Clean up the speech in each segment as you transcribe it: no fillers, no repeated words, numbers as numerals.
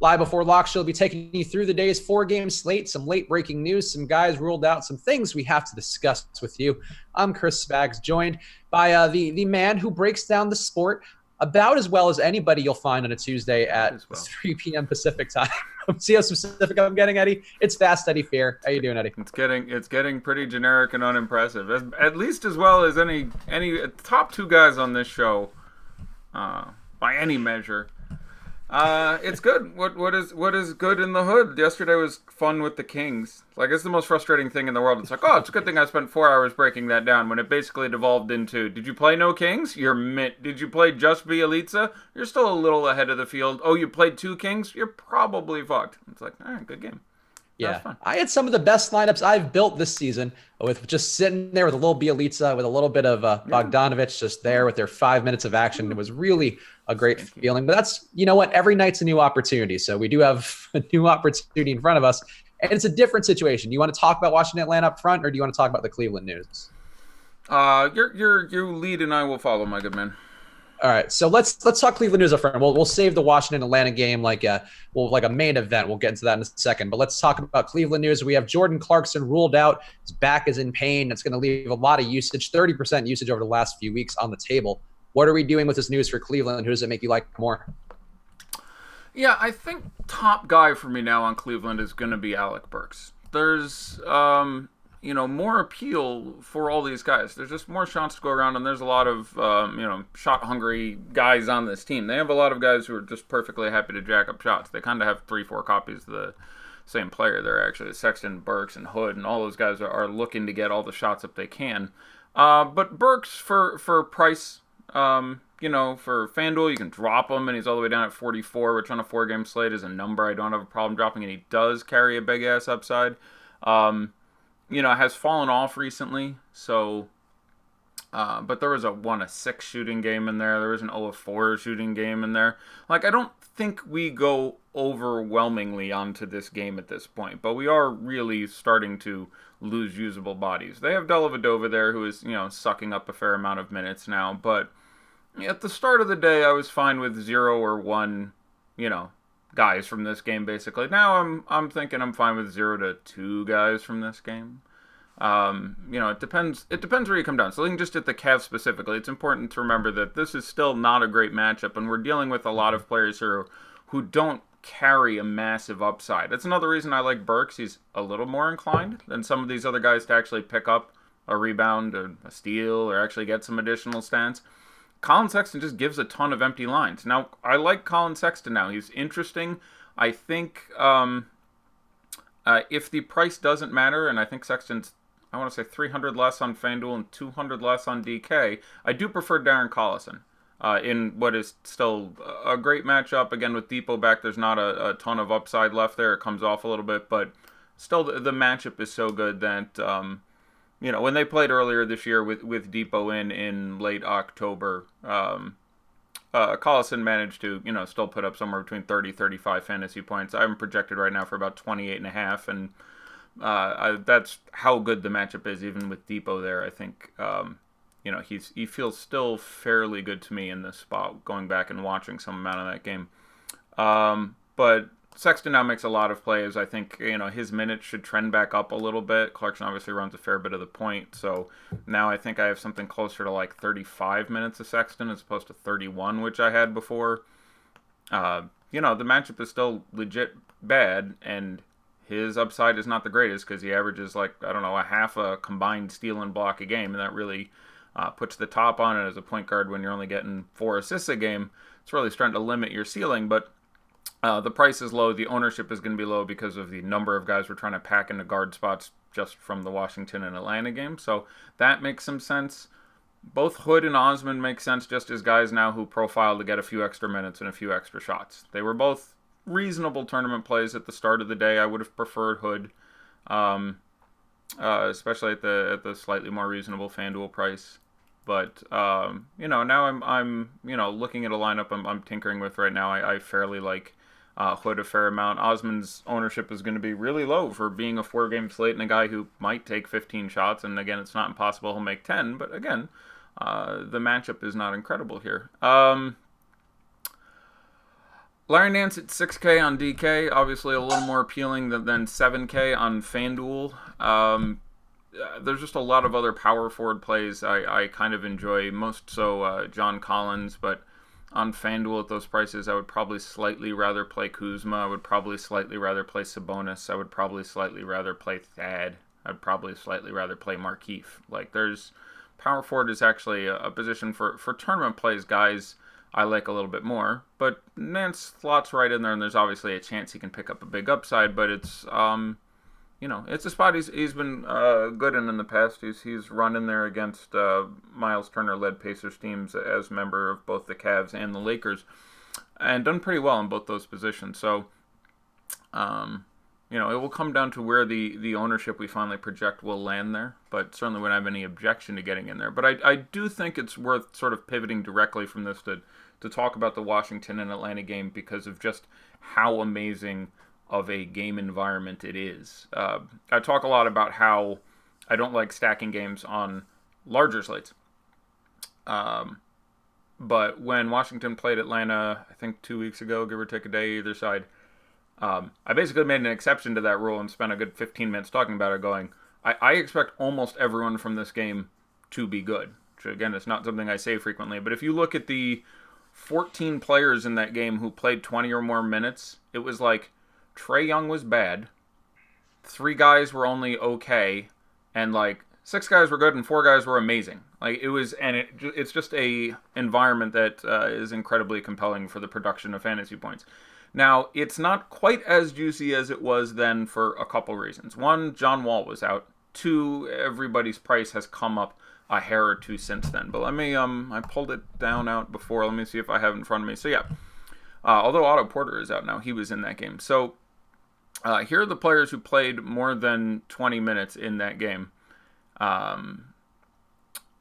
Live before lock, she'll be taking you through the day's 4-game slate, some late breaking news, some guys ruled out, some things we have to discuss with you. I'm Chris Spags, joined by the man who breaks down the sport about as well as anybody you'll find on a Tuesday at 3 p.m. Pacific time. See how specific I'm getting, Eddie? It's Fast Eddie Fair. How you doing, Eddie? It's getting pretty generic and unimpressive, at least as well as any top two guys on this show, by any measure. It's good. What is good in the hood? Yesterday was fun with the Kings. Like, it's the most frustrating thing in the world. It's like, oh, it's a good thing I spent 4 hours breaking that down, when it basically devolved into, did you play no Kings? You're mint. Did you play just Bielitsa? You're still a little ahead of the field. Oh, you played 2 Kings? You're probably fucked. It's like, all right, good game. Yeah, I had some of the best lineups I've built this season with just sitting there with a little Bielitsa, with a little bit of Bogdanovic just there with their 5 minutes of action. It was really a great feeling. But that's, you know what, every night's a new opportunity. So we do have a new opportunity in front of us. And it's a different situation. You want to talk about Washington Atlanta up front, or do you want to talk about the Cleveland news? You lead and I will follow, my good man. All right, so let's talk Cleveland news up front. We'll save the Washington Atlanta game like a main event. We'll get into that in a second. But let's talk about Cleveland news. We have Jordan Clarkson ruled out. His back is in pain. It's going to leave a lot of usage, 30% usage over the last few weeks on the table. What are we doing with this news for Cleveland? Who does it make you like more? Yeah, I think top guy for me now on Cleveland is going to be Alec Burks. There's more appeal for all these guys. There's just more shots to go around, and there's a lot of, shot-hungry guys on this team. They have a lot of guys who are just perfectly happy to jack up shots. They kind of have 3-4 copies of the same player there, actually. Sexton, Burks, and Hood, and all those guys are looking to get all the shots up they can. But Burks, for price, for FanDuel, you can drop him, and he's all the way down at 44, which on a 4-game slate is a number I don't have a problem dropping, and he does carry a big-ass upside. Has fallen off recently, so, but there was a 1-6 shooting game in there. There was an 0-4 shooting game in there. Like, I don't think we go overwhelmingly onto this game at this point, but we are really starting to lose usable bodies. They have Dellavedova there, who is, sucking up a fair amount of minutes now, but at the start of the day, I was fine with 0 or 1, guys from this game, basically. Now I'm thinking I'm fine with 0 to 2 guys from this game. It depends where you come down. So looking just at the Cavs specifically, it's important to remember that this is still not a great matchup, and we're dealing with a lot of players here who don't carry a massive upside. That's another reason I like Burks. He's a little more inclined than some of these other guys to actually pick up a rebound or a steal or actually get some additional stats. Colin Sexton just gives a ton of empty lines. Now, I like Colin Sexton now. He's interesting. I think if the price doesn't matter, and I think Sexton's, I want to say 300 less on FanDuel and 200 less on DK, I do prefer Darren Collison in what is still a great matchup. Again, with Depot back, there's not a ton of upside left there. It comes off a little bit, but still the matchup is so good that... when they played earlier this year with Depot in late October, Collison managed to, still put up somewhere between 30-35 fantasy points. I'm projected right now for about 28.5, and that's how good the matchup is, even with Depot there. I think, he feels still fairly good to me in this spot, going back and watching some amount of that game. But Sexton now makes a lot of plays. I think, his minutes should trend back up a little bit. Clarkson obviously runs a fair bit of the point, so now I think I have something closer to like 35 minutes of Sexton as opposed to 31, which I had before. The matchup is still legit bad, and his upside is not the greatest because he averages a half a combined steal and block a game, and that really puts the top on it as a point guard when you're only getting 4 assists a game. It's really starting to limit your ceiling, but the price is low. The ownership is going to be low because of the number of guys we're trying to pack into guard spots just from the Washington and Atlanta game. So that makes some sense. Both Hood and Osman make sense just as guys now who profile to get a few extra minutes and a few extra shots. They were both reasonable tournament plays at the start of the day. I would have preferred Hood, especially at the slightly more reasonable FanDuel price. But now I'm looking at a lineup I'm tinkering with right now. I fairly like Hood a fair amount. Osman's ownership is going to be really low for being a 4-game slate and a guy who might take 15 shots. And again, it's not impossible he'll make 10. But again, the matchup is not incredible here. Larry Nance at 6K on DK, obviously a little more appealing than 7K on FanDuel. There's just a lot of other power forward plays I kind of enjoy, most so John Collins, but on FanDuel at those prices, I would probably slightly rather play Kuzma. I would probably slightly rather play Sabonis. I would probably slightly rather play Thad. I'd probably slightly rather play Markieff. Like, there's power forward is actually a position for tournament plays, guys I like a little bit more. But Nance slots right in there, and there's obviously a chance he can pick up a big upside, but it's it's a spot he's been good in the past. He's run in there against Miles Turner-led Pacers teams as member of both the Cavs and the Lakers, and done pretty well in both those positions. So, it will come down to where the ownership we finally project will land there, but certainly wouldn't have any objection to getting in there. But I do think it's worth sort of pivoting directly from this to talk about the Washington and Atlanta game because of just how amazing of a game environment it is. I talk a lot about how I don't like stacking games on larger slates. But when Washington played Atlanta, I think 2 weeks ago, give or take a day either side, I basically made an exception to that rule and spent a good 15 minutes talking about it going, I expect almost everyone from this game to be good. Which, again, it's not something I say frequently. But if you look at the 14 players in that game who played 20 or more minutes, it was like Trae Young was bad, 3 guys were only okay, and like 6 guys were good and 4 guys were amazing. Like it was, and it's just a environment that is incredibly compelling for the production of fantasy points. Now, it's not quite as juicy as it was then for a couple reasons. 1, John Wall was out. 2, everybody's price has come up a hair or 2 since then. But let me, I pulled it out before. Let me see if I have it in front of me. So yeah, although Otto Porter is out now, he was in that game. So here are the players who played more than 20 minutes in that game.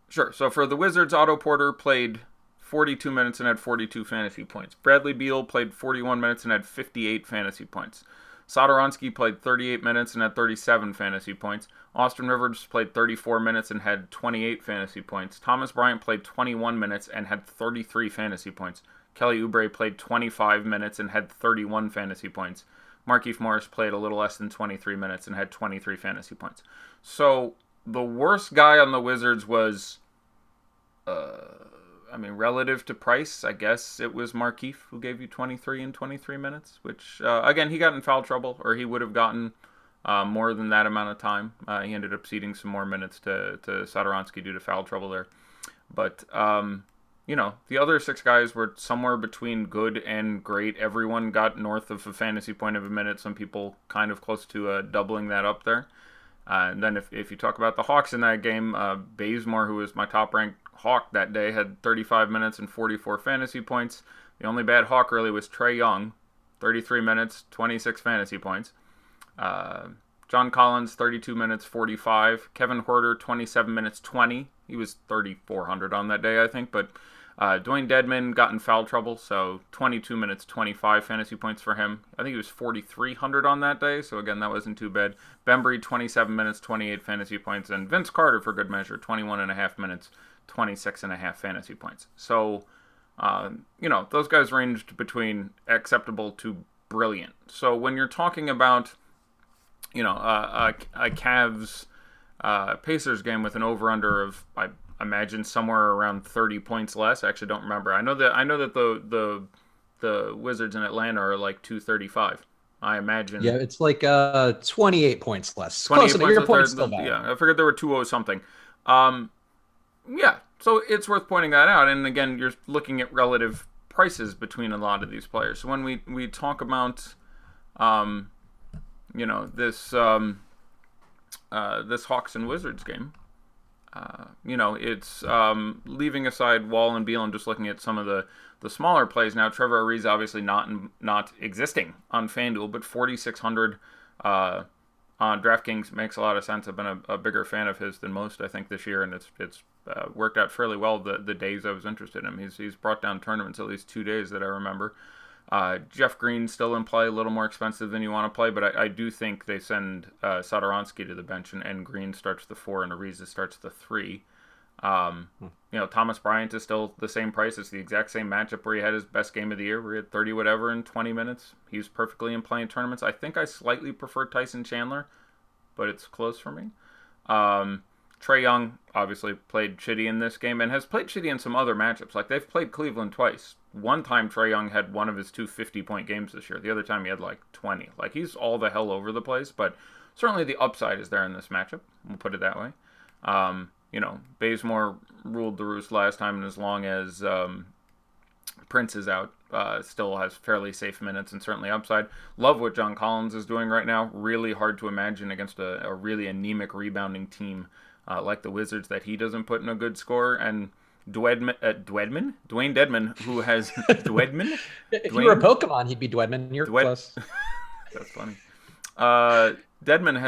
Sure. So for the Wizards, Otto Porter played 42 minutes and had 42 fantasy points. Bradley Beal played 41 minutes and had 58 fantasy points. Satoransky played 38 minutes and had 37 fantasy points. Austin Rivers played 34 minutes and had 28 fantasy points. Thomas Bryant played 21 minutes and had 33 fantasy points. Kelly Oubre played 25 minutes and had 31 fantasy points. Markieff Morris played a little less than 23 minutes and had 23 fantasy points. So the worst guy on the Wizards was, relative to price, I guess it was Markieff who gave you 23 in 23 minutes, which, again, he got in foul trouble, or he would have gotten more than that amount of time. He ended up ceding some more minutes to Satoransky due to foul trouble there. But, the other 6 guys were somewhere between good and great. Everyone got north of a fantasy point of a minute. Some people kind of close to doubling that up there. And then if you talk about the Hawks in that game, Bazemore, who was my top-ranked Hawk that day, had 35 minutes and 44 fantasy points. The only bad Hawk really was Trae Young, 33 minutes, 26 fantasy points. John Collins, 32 minutes, 45. Kevin Huerter, 27 minutes, 20. He was 3,400 on that day, I think. But Dwayne Dedman got in foul trouble, so 22 minutes, 25 fantasy points for him. I think he was 4,300 on that day, so again, that wasn't too bad. Bembry, 27 minutes, 28 fantasy points. And Vince Carter, for good measure, 21 and a half minutes, 26 and a half fantasy points. So, those guys ranged between acceptable to brilliant. So when you're talking about, a Cavs Pacers game with an over-under of, I imagine, somewhere around 30 points less. I actually don't remember. I know that the Wizards in Atlanta are like 235. I imagine. Yeah, it's like 28 points less. 28 Close points. your point's still bad. Yeah, I figured there were 2-0 something. Yeah, so it's worth pointing that out. And again, you're looking at relative prices between a lot of these players. So when we talk about, this Hawks and Wizards game, it's leaving aside Wall and Beal and just looking at some of the smaller plays now. Trevor Ariza obviously not existing on FanDuel, but 4,600 on DraftKings makes a lot of sense. I've been a bigger fan of his than most, I think, this year, and it's worked out fairly well the days I was interested in him. He's brought down tournaments at least 2 days that I remember. Jeff Green still in play, a little more expensive than you want to play, but I do think they send Satoransky to the bench, and Green starts the 4 and Ariza starts the 3. Thomas Bryant is still the same price. It's the exact same matchup where he had his best game of the year, where he had 30 whatever in 20 minutes. He's perfectly in playing tournaments. I think I slightly prefer Tyson Chandler, but it's close for me. Trae Young obviously played shitty in this game and has played shitty in some other matchups. Like, they've played Cleveland twice. One time Trae Young had one of his two 50-point games this year. The other time he had like 20. Like, he's all the hell over the place, but certainly the upside is there in this matchup. We'll put it that way. Bazemore ruled the roost last time, and as long as Prince is out, still has fairly safe minutes and certainly upside. Love what John Collins is doing right now. Really hard to imagine against a really anemic rebounding team like the Wizards that he doesn't put in a good score. And Dwayne Dedman, who has Dwedman. If you were a Pokemon, he'd be Dwedman. You're close. That's funny. Dedman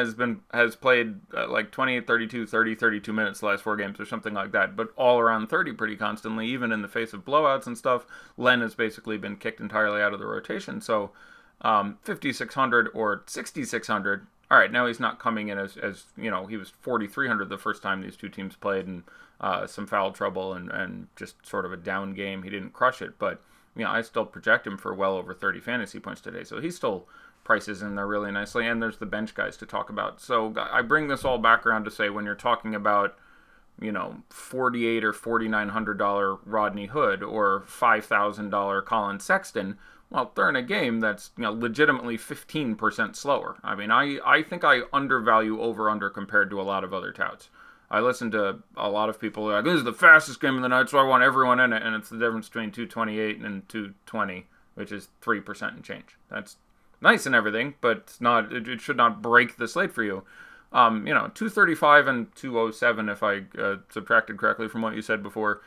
has played like 28, 32, 30, 32 minutes the last 4 games or something like that, but all around 30 pretty constantly, even in the face of blowouts and stuff. Len has basically been kicked entirely out of the rotation, so 5,600 or 6,600. All right, now he's not coming in as he was 4,300 the first time these two teams played, and some foul trouble and just sort of a down game. He didn't crush it, but I still project him for well over 30 fantasy points today, so he's still prices in there really nicely, and there's the bench guys to talk about. So I bring this all back around to say, when you're talking about $4,800 or $4,900 Rodney Hood or $5,000 Colin Sexton, well, they're in a game that's legitimately 15% slower. I mean, I think I undervalue over-under compared to a lot of other touts. I listen to a lot of people like, this is the fastest game of the night, so I want everyone in it, and it's the difference between 228 and 220, which is 3% and change. That's nice and everything, but it's not. It should not break the slate for you. 235 and 207, if I subtracted correctly from what you said before,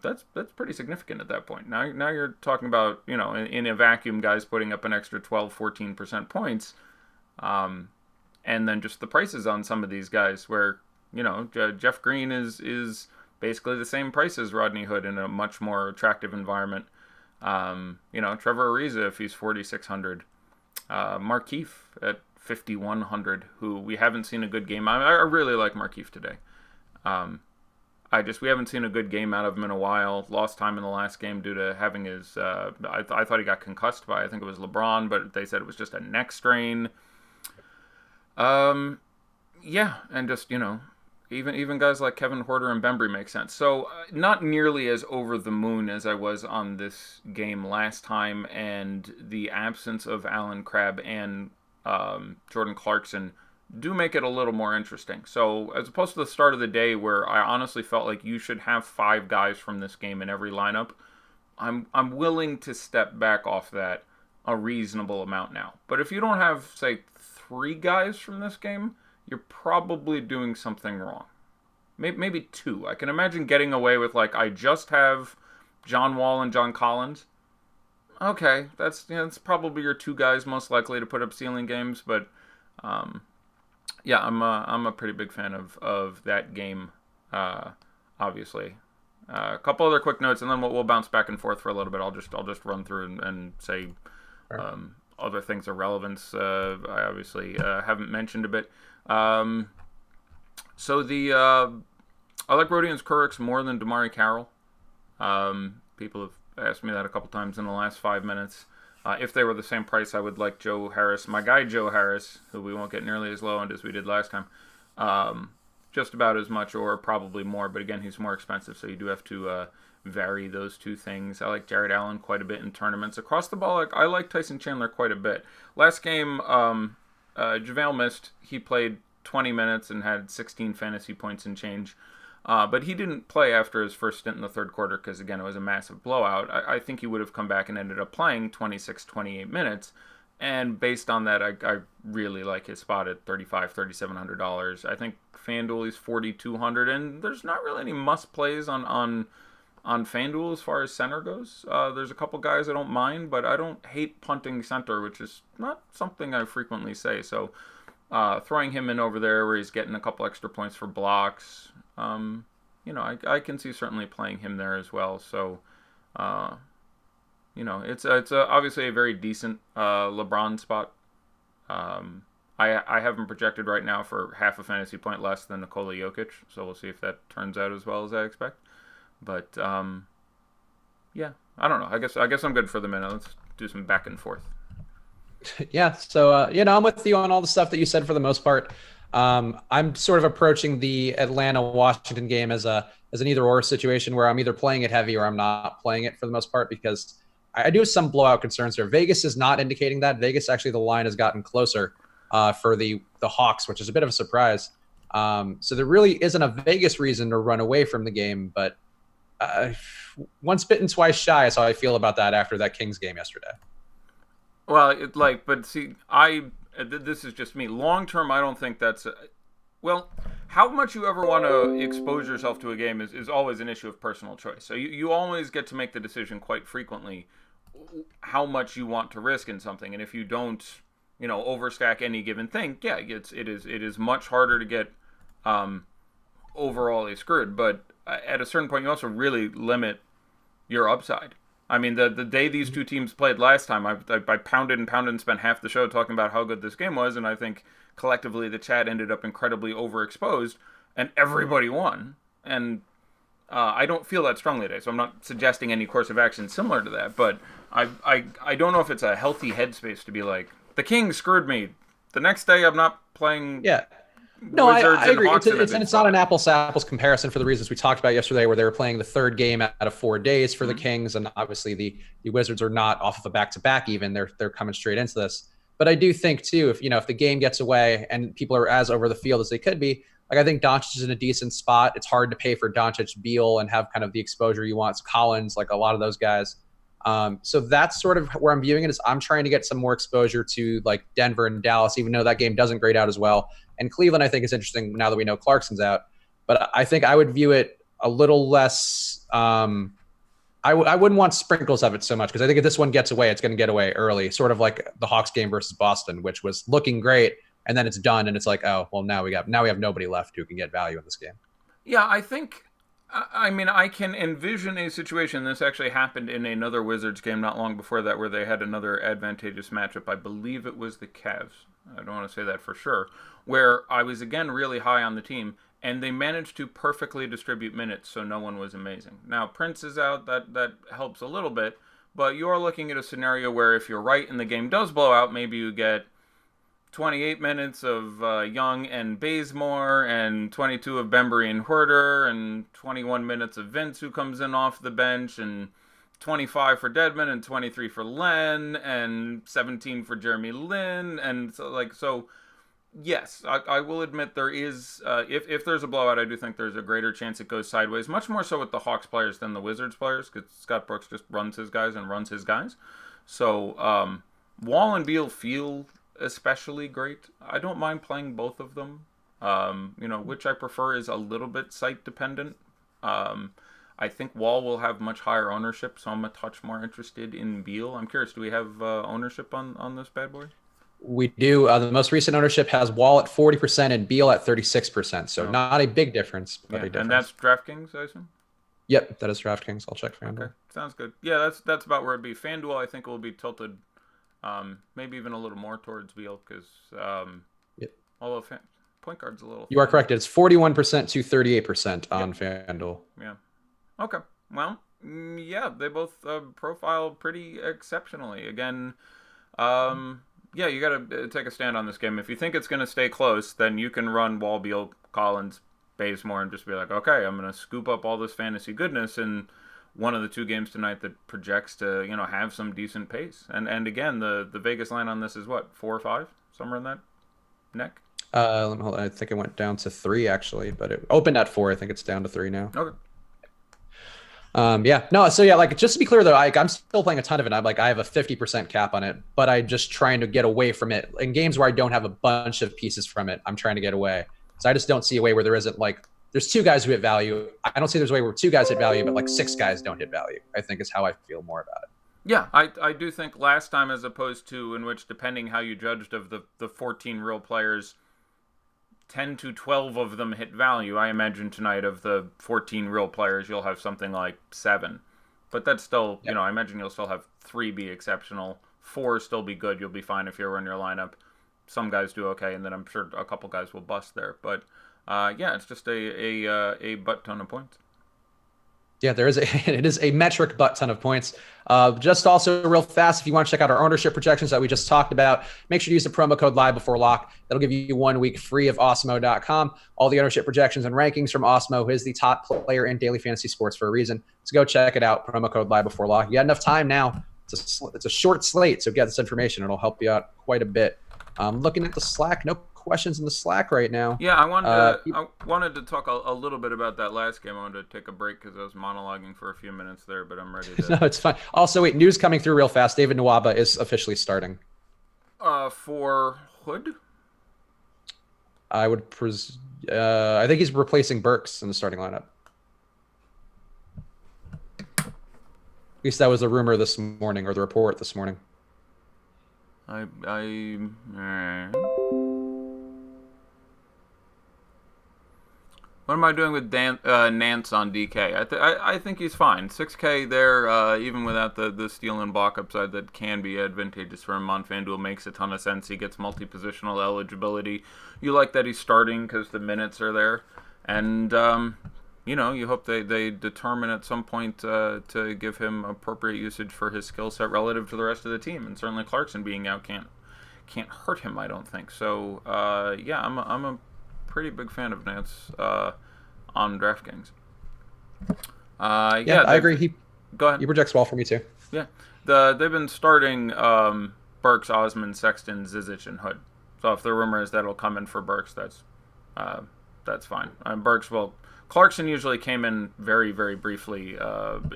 that's pretty significant at that point. Now you're talking about in a vacuum, guys putting up an extra 12, 14% points, and then just the prices on some of these guys where Jeff Green is basically the same price as Rodney Hood in a much more attractive environment. Trevor Ariza, if he's 4,600. Markieff at 5,100, who we haven't seen a good game. I really like Markieff today. We haven't seen a good game out of him in a while. Lost time in the last game due to having his, I thought he got concussed by, I think it was LeBron, but they said it was just a neck strain. And just, even guys like Kevin Huerter and Bembry make sense. So not nearly as over the moon as I was on this game last time, and the absence of Alan Crabb and Jordan Clarkson do make it a little more interesting. So as opposed to the start of the day where I honestly felt like you should have 5 guys from this game in every lineup, I'm willing to step back off that a reasonable amount now. But if you don't have, say, 3 guys from this game, you're probably doing something wrong. Maybe 2. I can imagine getting away with, like, I just have John Wall and John Collins. Okay, that's probably your 2 guys most likely to put up ceiling games, but I'm a pretty big fan of that game, obviously. A couple other quick notes, and then we'll bounce back and forth for a little bit. I'll just run through and say other things of relevance. I obviously haven't mentioned a bit. I like Rodions Kurucs more than Damari Carroll. People have asked me that a couple times in the last 5 minutes. If they were the same price, I would like Joe Harris, my guy Joe Harris, who we won't get nearly as low on as we did last time. Just about as much or probably more, but again, he's more expensive, so you do have to vary those 2 things. I like Jared Allen quite a bit in tournaments. Across the ball, I like Tyson Chandler quite a bit. Last game, JaVale missed. He played 20 minutes and had 16 fantasy points and change. But he didn't play after his first stint in the third quarter because, again, it was a massive blowout. I think he would have come back and ended up playing 26, 28 minutes. And based on that, I really like his spot at $3,500, $3,700. I think FanDuel is $4,200, and there's not really any must plays on FanDuel as far as center goes. There's a couple guys I don't mind, but I don't hate punting center, which is not something I frequently say. So throwing him in over there where he's getting a couple extra points for blocks, I can see certainly playing him there as well. So it's obviously a very decent LeBron spot. I have him projected right now for half a fantasy point less than Nikola Jokic, so we'll see if that turns out as well as I expect. But yeah, I don't know. I guess I'm good for the minute. Let's do some back and forth. Yeah. So, I'm with you on all the stuff that you said for the most part. I'm sort of approaching the Atlanta Washington game as an either or situation where I'm either playing it heavy or I'm not playing it for the most part because I do have some blowout concerns here. Vegas is not indicating that. Vegas actually the line has gotten closer for the Hawks, which is a bit of a surprise. So there really isn't a Vegas reason to run away from the game, but once bitten, twice shy is how I feel about that after that Kings game yesterday. Well, but see, this is just me. Long term, I don't think that's well. How much you ever want to expose yourself to a game is always an issue of personal choice. So you always get to make the decision quite frequently how much you want to risk in something, and if you don't, overstack any given thing, yeah, it is much harder to get overall screwed. But at a certain point, you also really limit your upside. I mean, the day these two teams played last time, I pounded and pounded and spent half the show talking about how good this game was, and I think collectively the chat ended up incredibly overexposed, and everybody won. And I don't feel that strongly today, so I'm not suggesting any course of action similar to that, but I don't know if it's a healthy headspace to be like, the Kings screwed me. The next day I'm not playing. Yeah. No, I agree. It's not an spot. apples to apples comparison for the reasons we talked about yesterday, where they were playing the third game out of 4 days for the Kings, and obviously the Wizards are not off of a back to back. Even they're coming straight into this. But I do think too, if the game gets away and people are as over the field as they could be, like I think Doncic is in a decent spot. It's hard to pay for Doncic, Beal, and have kind of the exposure you want. It's Collins, like a lot of those guys. So that's sort of where I'm viewing it. Is I'm trying to get some more exposure to like Denver and Dallas, even though that game doesn't grade out as well. And Cleveland, I think, is interesting now that we know Clarkson's out. But I think I would view it a little less. I wouldn't want sprinkles of it so much because I think if this one gets away, it's going to get away early, sort of like the Hawks game versus Boston, which was looking great, and then it's done, and it's like, oh, well, now we have nobody left who can get value in this game. Yeah, I think. I mean, I can envision a situation. This actually happened in another Wizards game not long before that, where they had another advantageous matchup. I believe it was the Cavs. I don't want to say that for sure. Where I was again really high on the team, and they managed to perfectly distribute minutes, so no one was amazing. Now Prince is out. That helps a little bit, but you are looking at a scenario where if you're right and the game does blow out, maybe you get 28 minutes of Young and Bazemore, and 22 of Bembry and Huerter, and 21 minutes of Vince, who comes in off the bench, and 25 for Dedmon, and 23 for Len, and 17 for Jeremy Lin, and so yes, I will admit there is, if there's a blowout, I do think there's a greater chance it goes sideways, much more so with the Hawks players than the Wizards players, because Scott Brooks just runs his guys and runs his guys. So Wall and Beal feel especially great. I don't mind playing both of them. Which I prefer is a little bit site dependent. I think Wall will have much higher ownership, so I'm a touch more interested in Beal. I'm curious, do we have ownership on this bad boy? We do. The most recent ownership has Wall at 40% and Beal at 36%. So not a big difference, but a difference. And that's DraftKings, I assume? Yep, that is DraftKings. I'll check FanDuel. Okay, sounds good. Yeah, that's about where it'd be. FanDuel, I think, will be tilted maybe even a little more towards Beal because although point guard's a little. You are correct. It's 41% to 38% on FanDuel. Yeah. Okay. Well, yeah, they both profile pretty exceptionally. Again, yeah, you got to take a stand on this game. If you think it's going to stay close, then you can run Wall, Beal, Collins, Bazemore, and just be like, okay, I'm going to scoop up all this fantasy goodness in one of the two games tonight that projects to, have some decent pace. And again, the Vegas line on this is what, 4 or 5, somewhere in that neck. Hold on. I think it went down to 3 actually, but it opened at 4. I think it's down to 3 now. Okay. Yeah, no. So yeah, like just to be clear though, I'm still playing a ton of it. I have a 50% cap on it, but I'm just trying to get away from it in games where I don't have a bunch of pieces from it. I'm trying to get away. So I just don't see a way where there isn't there's 2 guys who hit value. I don't see there's a way where 2 guys hit value, but 6 guys don't hit value. I think is how I feel more about it. Yeah, I do think last time as opposed to in which, depending how you judged of the 14 real players, 10 to 12 of them hit value. I imagine tonight of the 14 real players, you'll have something like 7. But that's still, yep. I imagine you'll still have 3 be exceptional, 4 still be good. You'll be fine if you run your lineup. some guys do okay, and then I'm sure a couple guys will bust there. But yeah, it's just a butt ton of points. Yeah, there is it is a metric butt ton of points. Just also real fast, if you want to check out our ownership projections that we just talked about, make sure to use the promo code live before lock. That'll give you 1 week free of Osmo.com. All the ownership projections and rankings from Osmo, who is the top player in daily fantasy sports for a reason. So go check it out. Promo code live before lock. You got enough time now. It's a short slate, so get this information. It'll help you out quite a bit. Looking at the Slack, no questions in the Slack right now. Yeah, I wanted to talk a little bit about that last game. I wanted to take a break because I was monologuing for a few minutes there, but I'm ready to. No, it's fine. Also, wait, news coming through real fast. David Nwaba is officially starting. For Hood? I would I think he's replacing Burks in the starting lineup. At least that was the rumor this morning, or the report this morning. What am I doing with Nance on DK? I think he's fine. 6K there, even without the steal and block upside that can be advantageous for him on FanDuel, makes a ton of sense. He gets multi-positional eligibility. You like that he's starting because the minutes are there. And, you hope they determine at some point to give him appropriate usage for his skill set relative to the rest of the team. And certainly Clarkson being out can't hurt him, I don't think. So, yeah, I'm a pretty big fan of Nance on DraftKings. Yeah, I agree. Go ahead. He projects well for me too. Yeah, they've been starting Burks, Osman, Sexton, Zizic, and Hood. So if the rumor is that it'll come in for Burks, that's fine. Burks, well, Clarkson usually came in very, very briefly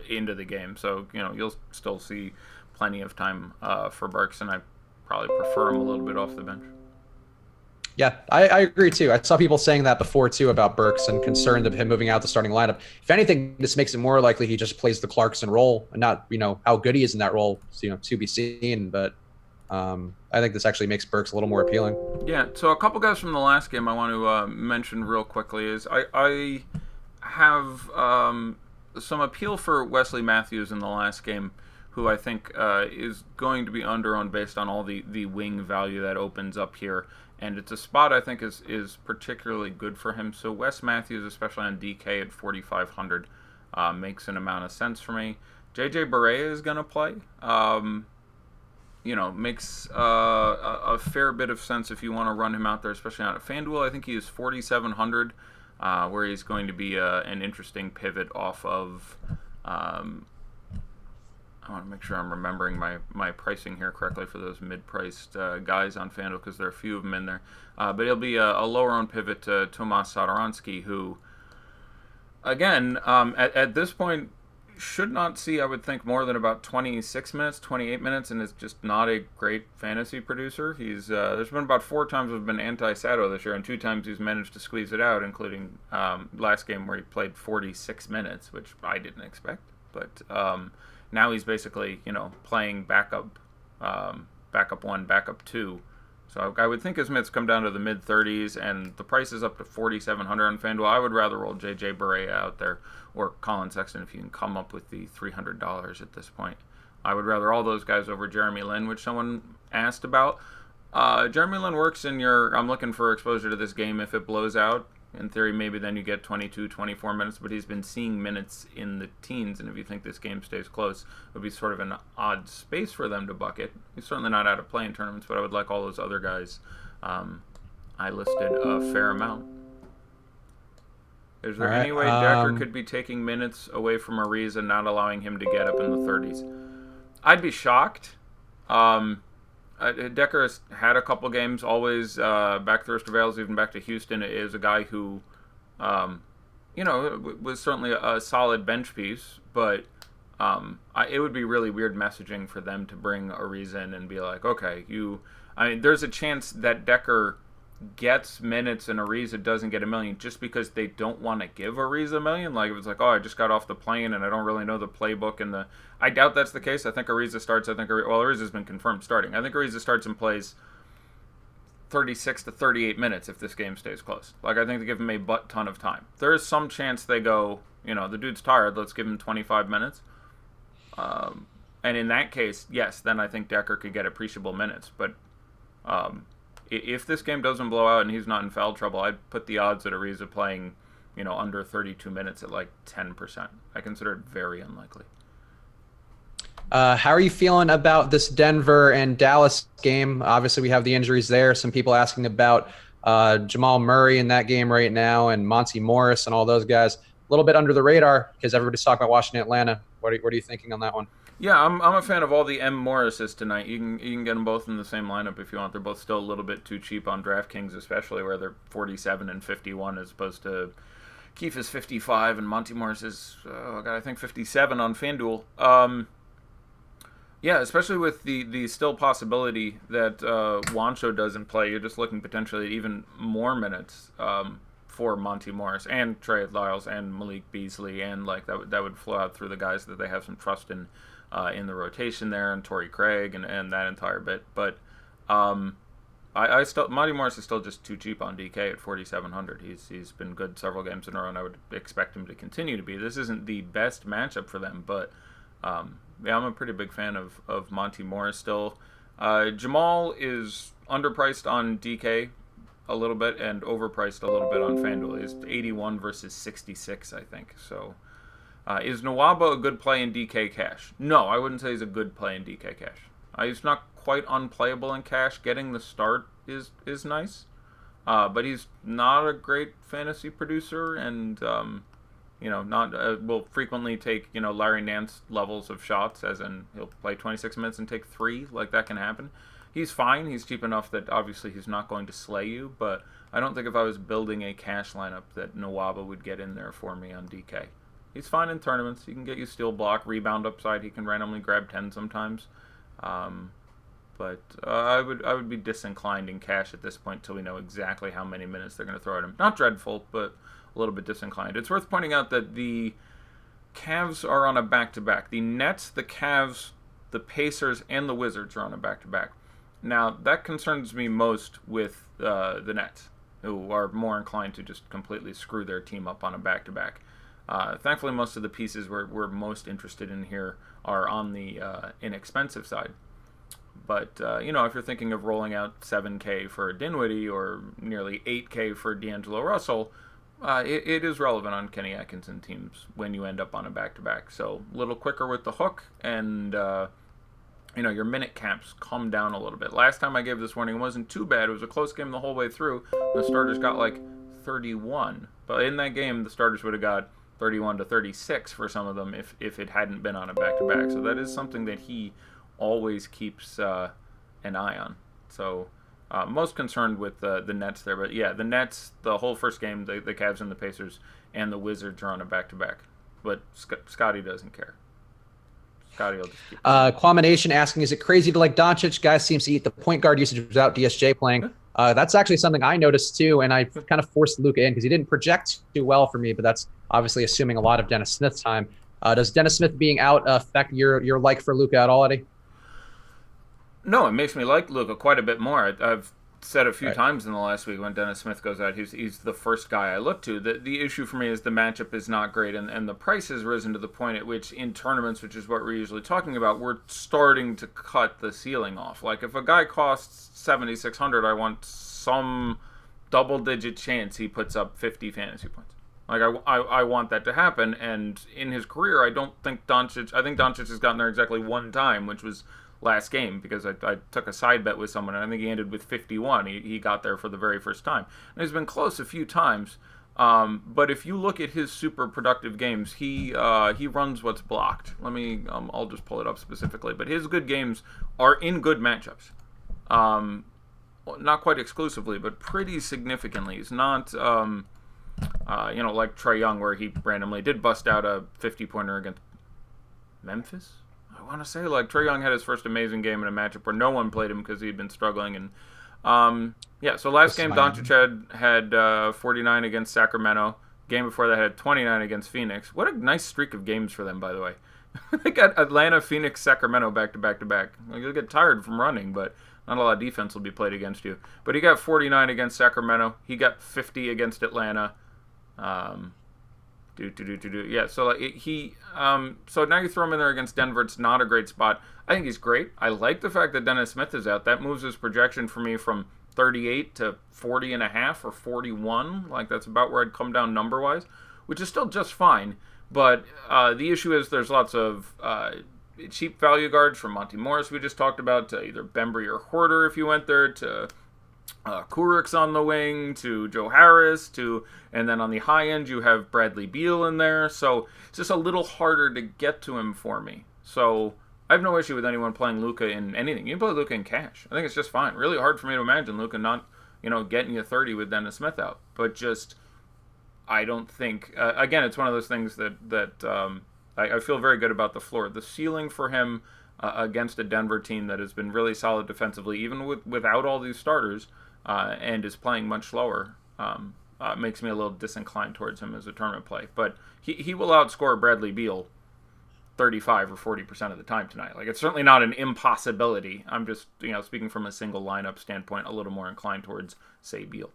into the game, so you'll still see plenty of time for Burks, and I probably prefer him a little bit off the bench. Yeah, I agree too. I saw people saying that before too about Burks and concerned of him moving out the starting lineup. If anything, this makes it more likely he just plays the Clarkson role, and not how good he is in that role. To be seen. But I think this actually makes Burks a little more appealing. Yeah. So a couple guys from the last game I want to mention real quickly is I have some appeal for Wesley Matthews in the last game, who I think is going to be under-owned based on all the wing value that opens up here. And it's a spot I think is particularly good for him. So Wes Matthews, especially on DK at 4,500, makes an amount of sense for me. JJ Barea is going to play. Makes a fair bit of sense if you want to run him out there, especially on FanDuel. I think he is 4,700, where he's going to be an interesting pivot off of... I want to make sure I'm remembering my pricing here correctly for those mid-priced guys on FanDuel, because there are a few of them in there. But he'll be a lower-owned pivot to Tomas Satoransky, who, again, at this point, should not see, I would think, more than about 26 minutes, 28 minutes, and is just not a great fantasy producer. He's there's been about 4 times we've been anti-Sato this year, and 2 times he's managed to squeeze it out, including last game where he played 46 minutes, which I didn't expect. But... now he's basically, playing backup 1, backup 2. So I would think his minutes come down to the mid-30s, and the price is up to 4,700 on FanDuel. I would rather roll J.J. Barea out there, or Colin Sexton if you can come up with the $300 at this point. I would rather all those guys over Jeremy Lin, which someone asked about. Jeremy Lin works in I'm looking for exposure to this game if it blows out. In theory, maybe then you get 22, 24 minutes, but he's been seeing minutes in the teens, and if you think this game stays close, it would be sort of an odd space for them to bucket. He's certainly not out of play in tournaments, but I would like all those other guys. I listed a fair amount. Is there any way Decker could be taking minutes away from Ariz and not allowing him to get up in the 30s? I'd be shocked. Decker has had a couple games, always back to Vales, even back to Houston, is a guy who, was certainly a solid bench piece, but it would be really weird messaging for them to bring Ariz in and be like, okay, there's a chance that Decker gets minutes and Ariza doesn't get $1 million just because they don't want to give Ariza $1 million. Like, if it's like, oh, I just got off the plane and I don't really know the playbook and I doubt that's the case. I think Ariza starts. Ariza's been confirmed starting. I think Ariza starts and plays 36 to 38 minutes if this game stays close. Like, I think they give him a butt ton of time. There is some chance they go, the dude's tired, let's give him 25 minutes. And in that case, yes, then I think Decker could get appreciable minutes. But if this game doesn't blow out and he's not in foul trouble, I'd put the odds at Ariza playing, under 32 minutes at like 10%. I consider it very unlikely. How are you feeling about this Denver and Dallas game? Obviously, we have the injuries there. Some people asking about Jamal Murray in that game right now, and Monty Morris and all those guys. A little bit under the radar because everybody's talking about Washington, Atlanta. What are you thinking on that one? Yeah, I'm a fan of all the M. Morrises tonight. You can get them both in the same lineup if you want. They're both still a little bit too cheap on DraftKings, especially where they're 47 and 51 as opposed to Keefe is 55 and Monty Morris is, I think 57 on FanDuel. Yeah, especially with the still possibility that Juancho doesn't play, you're just looking potentially at even more minutes for Monty Morris and Trey Lyles and Malik Beasley, and like that would flow out through the guys that they have some trust in the rotation there, and Torrey Craig and that entire bit. But I still Monty Morris is still just too cheap on DK at 4,700. He's been good several games in a row, and I would expect him to continue to be. This isn't the best matchup for them, but. Yeah, I'm a pretty big fan of Monty Morris still. Jamal is underpriced on DK a little bit and overpriced a little bit on FanDuel. He's 81 versus 66, I think. So, is Nwaba a good play in DK cash? No, I wouldn't say he's a good play in DK cash. He's not quite unplayable in cash. Getting the start is nice, but he's not a great fantasy producer, and not will frequently take Larry Nance levels of shots, as in he'll play 26 minutes and take 3. Like, that can happen. He's fine. He's cheap enough that obviously he's not going to slay you, but I don't think if I was building a cash lineup that Nwaba would get in there for me on DK. He's fine in tournaments. He can get you steal, block, rebound upside. He can randomly grab 10 sometimes. But I would be disinclined in cash at this point till we know exactly how many minutes they're going to throw at him. Not dreadful, but a little bit disinclined. It's worth pointing out that the Cavs are on a back-to-back. The Nets, the Cavs, the Pacers, and the Wizards are on a back-to-back. Now, that concerns me most with the Nets, who are more inclined to just completely screw their team up on a back-to-back. Thankfully, most of the pieces we're most interested in here are on the inexpensive side. But, if you're thinking of rolling out $7K for Dinwiddie or nearly $8K for D'Angelo Russell, it is relevant on Kenny Atkinson teams when you end up on a back-to-back. So a little quicker with the hook, and your minute caps come down a little bit. Last time I gave this warning, it wasn't too bad. It was a close game the whole way through. The starters got like 31, but in that game the starters would have got 31 to 36 for some of them if it hadn't been on a back-to-back. So that is something that he always keeps an eye on. So. Most concerned with the Nets there, but yeah, the Nets, the whole first game, the Cavs and the Pacers and the Wizards are on a back-to-back, but Scotty doesn't care. Scotty will just keep Kwame Nation asking, is it crazy to like Doncic? Guy seems to eat the point guard usage without DSJ playing. That's actually something I noticed too, and I kind of forced Luka in because he didn't project too well for me, but that's obviously assuming a lot of Dennis Smith's time. Does Dennis Smith being out affect your like for Luka at all, Eddie? No, it makes me like Luka quite a bit more. I've said a few times in the last week when Dennis Smith goes out, he's the first guy I look to. The issue for me is the matchup is not great, and the price has risen to the point at which in tournaments, which is what we're usually talking about, we're starting to cut the ceiling off. Like, if a guy costs 7,600, I want some double-digit chance he puts up 50 fantasy points. Like, I want that to happen, and in his career, I think Doncic has gotten there exactly one time, which was last game, because I took a side bet with someone, and I think he ended with 51. He got there for the very first time. And he's been close a few times, but if you look at his super productive games, he runs what's blocked. I'll just pull it up specifically, but his good games are in good matchups. Not quite exclusively, but pretty significantly. He's not, like Trae Young, where he randomly did bust out a 50-pointer against Memphis. I want to say, like, Trae Young had his first amazing game in a matchup where no one played him because he had been struggling. And so last game Doncic had 49 against Sacramento. Game before that had 29 against Phoenix. What a nice streak of games for them, by the way. They got Atlanta, Phoenix, Sacramento back to back to back. You'll get tired from running, but not a lot of defense will be played against you. But he got 49 against Sacramento. He got 50 against Atlanta. Yeah, so so now you throw him in there against Denver. It's not a great spot. I think he's great. I like the fact that Dennis Smith is out. That moves his projection for me from 38 to 40 and a half or 41. Like that's about where I'd come down number wise, which is still just fine. But the issue is there's lots of cheap value guards from Monty Morris we just talked about, to either Bembry or Hoarder if you went there, to Kurik's on the wing, to Joe Harris, and then on the high end you have Bradley Beal in there. So it's just a little harder to get to him for me. So I have no issue with anyone playing Luka in anything. You can play Luka in cash. I think it's just fine. Really hard for me to imagine Luka not, getting you 30 with Dennis Smith out. But just, I don't think. Again, it's one of those things that I feel very good about the floor. The ceiling for him against a Denver team that has been really solid defensively, even without all these starters, and is playing much slower, makes me a little disinclined towards him as a tournament play. But he will outscore Bradley Beal 35 or 40% of the time tonight. Like, it's certainly not an impossibility. I'm just, speaking from a single lineup standpoint, a little more inclined towards, say, Beal.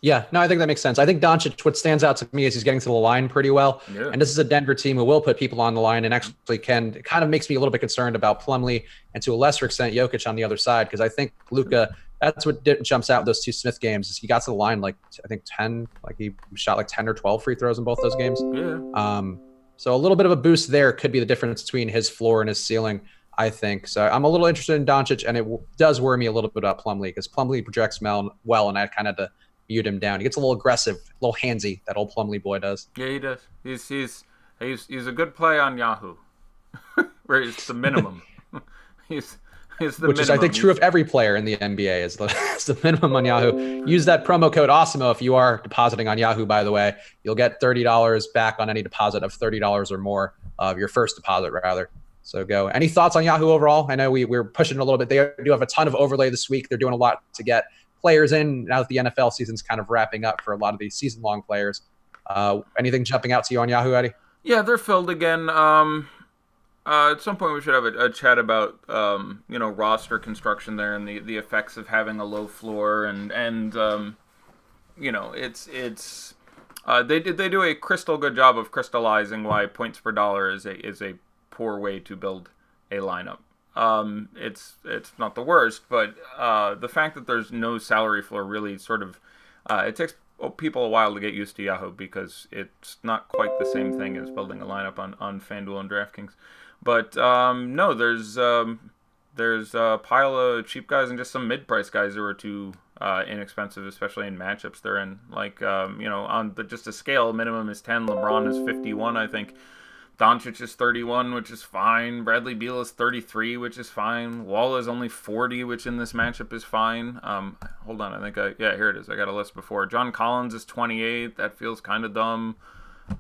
Yeah, no, I think that makes sense. I think Doncic, what stands out to me is he's getting to the line pretty well. Yeah. And this is a Denver team who will put people on the line and actually can. It kind of makes me a little bit concerned about Plumlee and to a lesser extent Jokic on the other side, because I think Luka, that's what jumps out with those two Smith games, is he got to the line like, I think 10, like he shot like 10 or 12 free throws in both those games. Yeah. So a little bit of a boost there could be the difference between his floor and his ceiling, I think. So I'm a little interested in Doncic, and it does worry me a little bit about Plumlee, because Plumlee projects well, and I kind of mute him down. He gets a little aggressive, a little handsy, that old Plumlee boy does. Yeah, he does. He's a good play on Yahoo, where it's the minimum. he's the Which minimum. is, I think, true of every player in the NBA is the minimum on Yahoo. Use that promo code AWESEMO if you are depositing on Yahoo, by the way. You'll get $30 back on any deposit of $30 or more, of your first deposit, rather. So go. Any thoughts on Yahoo overall? I know we're pushing it a little bit. They do have a ton of overlay this week. They're doing a lot to get players in now that the NFL season's kind of wrapping up for a lot of these season-long players. Anything jumping out to you on Yahoo, Eddie? Yeah, they're filled again. At some point we should have a chat about roster construction there, and the effects of having a low floor, and it's they do a crystal good job of crystallizing why points per dollar is a poor way to build a lineup. It's not the worst, but the fact that there's no salary floor really sort of it takes people a while to get used to Yahoo, because it's not quite the same thing as building a lineup on FanDuel and DraftKings. But no, there's a pile of cheap guys and just some mid-price guys who are too inexpensive, especially in matchups they're in. Like on just a scale, minimum is 10. LeBron is 51, I think. Doncic is 31, which is fine. Bradley Beal is 33, which is fine. Wall is only 40, which in this matchup is fine. Hold on, here it is. I got a list before. John Collins is 28. That feels kind of dumb.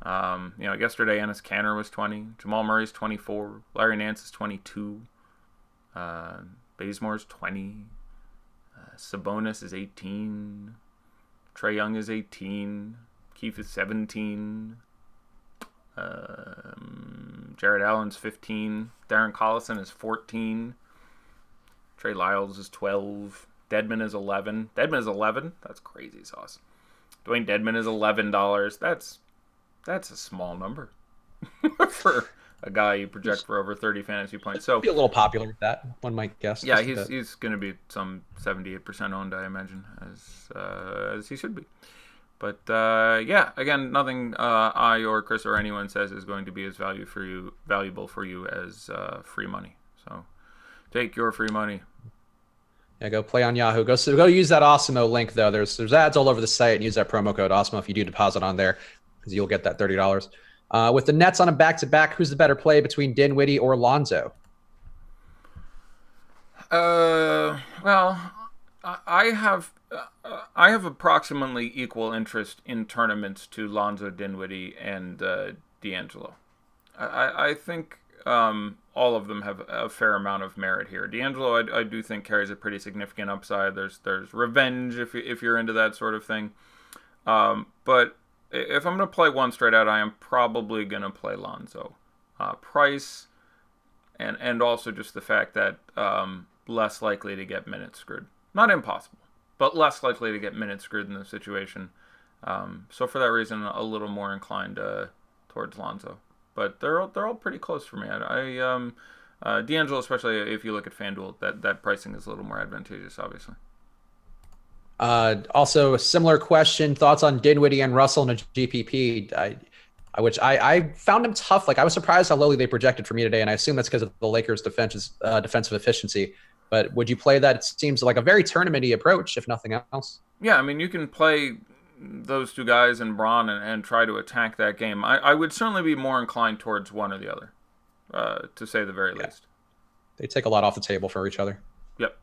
Yesterday Enes Kanter was 20. Jamal Murray's 24. Larry Nance is 22. Bazemore's 20. Sabonis is 18. Trae Young is 18. Keith is 17. Jared Allen's 15. Darren Collison is 14. Trey Lyles is 12. Dedmon is 11. Dedmon is 11? That's crazy sauce. Dwayne Dedmon is $11. That's a small number for a guy you project for over 30 fantasy points. So be a little popular with that, one might guess. Yeah, he's going to be some 78% owned, I imagine, as he should be. But again, nothing I or Chris or anyone says is going to be as valuable for you as free money. So take your free money. Yeah, go play on Yahoo. Go use that Awesemo link though. There's ads all over the site, and use that promo code Awesemo if you do deposit on there, because you'll get that $30. With the Nets on a back-to-back, who's the better play between Dinwiddie or Lonzo? Well, I have approximately equal interest in tournaments to Lonzo, Dinwiddie, and D'Angelo. I think all of them have a fair amount of merit here. D'Angelo, I do think, carries a pretty significant upside. There's revenge if you're into that sort of thing. But if I'm going to play one straight out, I am probably going to play Lonzo. Price, and also just the fact that less likely to get minutes screwed. Not impossible, but less likely to get minutes screwed in this situation. So for that reason, a little more inclined towards Lonzo. But they're all pretty close for me. D'Angelo, especially if you look at FanDuel, that pricing is a little more advantageous, obviously. Also, a similar question: thoughts on Dinwiddie and Russell in a GPP? I found him tough. Like I was surprised how lowly they projected for me today, and I assume that's because of the Lakers' defensive efficiency. But would you play that? It seems like a very tournamenty approach, if nothing else. Yeah, I mean, you can play those two guys and Braun and try to attack that game. I would certainly be more inclined towards one or the other, to say the very Yeah, least. they take a lot off the table for each other. Yep.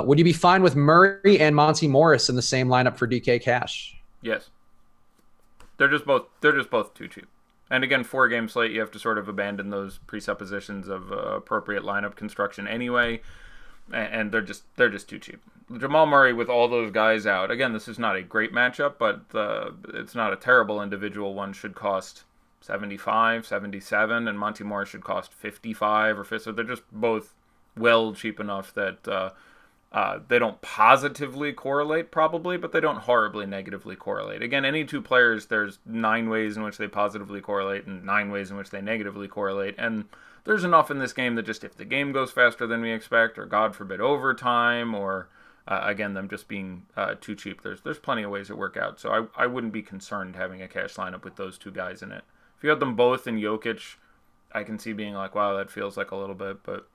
Would you be fine with Murray and Monty Morris in the same lineup for DK Cash? Yes. They're just both too cheap. And again, 4 game slate, you have to sort of abandon those presuppositions of appropriate lineup construction anyway, and they're just too cheap. Jamal Murray with all those guys out. Again, this is not a great matchup, but it's not a terrible individual one. Should cost 75, 77, and Monty Morris should cost 55 or 50. So they're just both well cheap enough that they don't positively correlate, probably, but they don't horribly negatively correlate. Again, any two players, there's 9 ways in which they positively correlate and 9 ways in which they negatively correlate. And there's enough in this game that just if the game goes faster than we expect, or God forbid overtime, or again, them just being too cheap, there's plenty of ways it work out. So I wouldn't be concerned having a cash lineup with those two guys in it. If you had them both in Jokic, I can see being like, wow, that feels like a little bit, but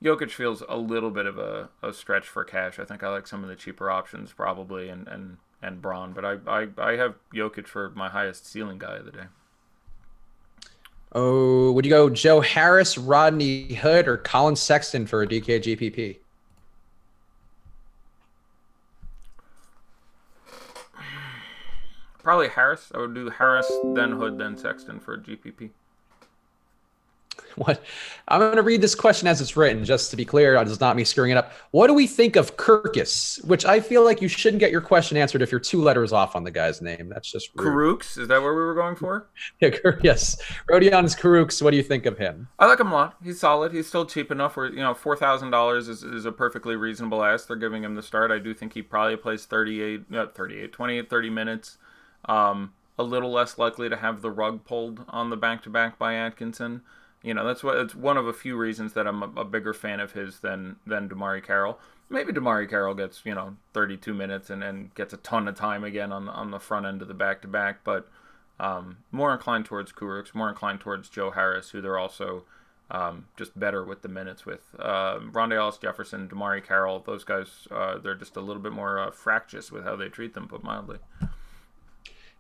Jokic feels a little bit of a stretch for cash. I think I like some of the cheaper options probably, and Braun, but I have Jokic for my highest ceiling guy of the day. Oh, would you go Joe Harris, Rodney Hood, or Colin Sexton for a DK GPP? Probably Harris. I would do Harris, then Hood, then Sexton for a GPP. What? I'm going to read this question as it's written, just to be clear. It's not me screwing it up. What do we think of Kirkus? Which I feel like you shouldn't get your question answered if you're 2 letters off on the guy's name. That's just rude. Karooks, is that where we were going for? Yeah, yes. Rodions Karooks. What do you think of him? I like him a lot. He's solid. He's still cheap enough where, $4,000 is a perfectly reasonable ask. They're giving him the start. I do think he probably plays 28, 30 minutes. A little less likely to have the rug pulled on the back-to-back by Atkinson. It's one of a few reasons that I'm a bigger fan of his than DeMarre Carroll. Maybe DeMarre Carroll gets 32 minutes and gets a ton of time again on the front end of the back-to-back, but more inclined towards Kurucs, more inclined towards Joe Harris, who they're also just better with the minutes with. Rondae Ellis-Jefferson, DeMarre Carroll, those guys, they're just a little bit more fractious with how they treat them, put mildly.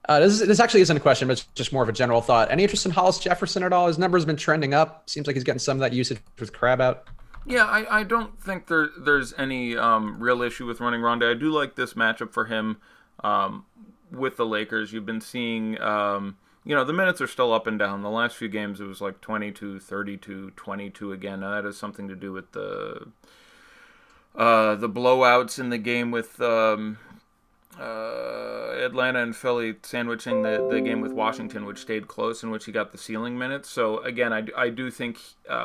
This actually isn't a question, but it's just more of a general thought. Any interest in Hollis Jefferson at all? His number's been trending up. Seems like he's getting some of that usage with Crab out. Yeah, I don't think there's any real issue with running Rondae. I do like this matchup for him with the Lakers. You've been seeing, the minutes are still up and down. The last few games, it was like 22, 32, 22 again. Now, that has something to do with the blowouts in the game with Atlanta and Philly sandwiching the game with Washington, which stayed close, in which he got the ceiling minutes. So again, I do think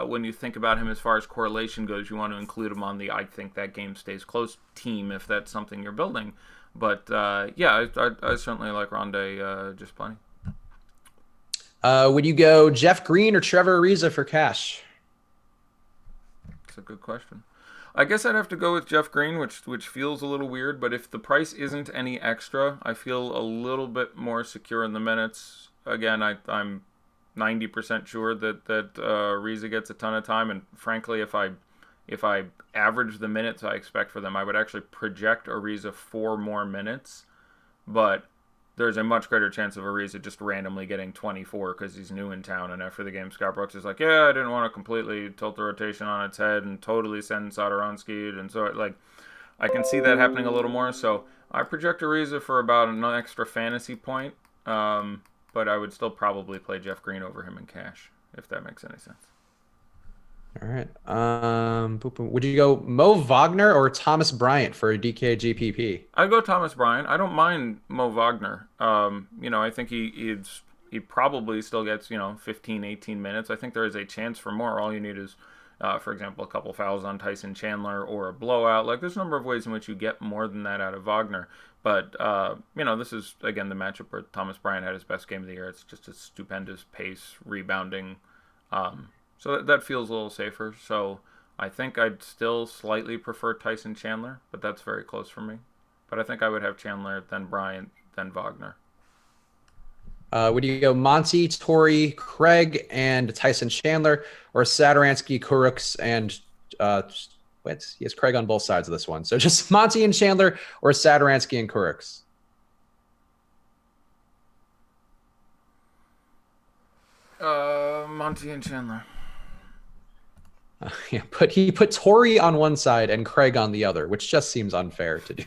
when you think about him as far as correlation goes, you want to include him on the I think that game stays close team if that's something you're building. But I certainly like Rondae just plenty. Would you go Jeff Green or Trevor Ariza for cash? That's a good question. I guess I'd have to go with Jeff Green, which feels a little weird, but if the price isn't any extra, I feel a little bit more secure in the minutes. Again, I'm 90% sure that Ariza gets a ton of time, and frankly, if I average the minutes I expect for them, I would actually project Ariza 4 more minutes, but there's a much greater chance of Ariza just randomly getting 24 because he's new in town. And after the game, Scott Brooks is like, yeah, I didn't want to completely tilt the rotation on its head and totally send Satoransky. And so, I can see that happening a little more. So I project Ariza for about an extra fantasy point. But I would still probably play Jeff Green over him in cash, if that makes any sense. All right. Would you go Mo Wagner or Thomas Bryant for a DK GPP? I'd go Thomas Bryant. I don't mind Mo Wagner. I think he probably still gets 15, 18 minutes. I think there is a chance for more. All you need is, for example, a couple fouls on Tyson Chandler or a blowout. There's a number of ways in which you get more than that out of Wagner. But this is again the matchup where Thomas Bryant had his best game of the year. It's just a stupendous pace, rebounding. So that feels a little safer. So I think I'd still slightly prefer Tyson Chandler, but that's very close for me. but I think I would have Chandler, then Bryant, then Wagner. Would you go Monty, Torrey, Craig, and Tyson Chandler, or Sadaransky, Kurux, and what? He has Craig on both sides of this one. So just Monty and Chandler, or Sadaransky and Kurux? Monty and Chandler. Yeah, but he put Torrey on one side and Craig on the other, which just seems unfair to do.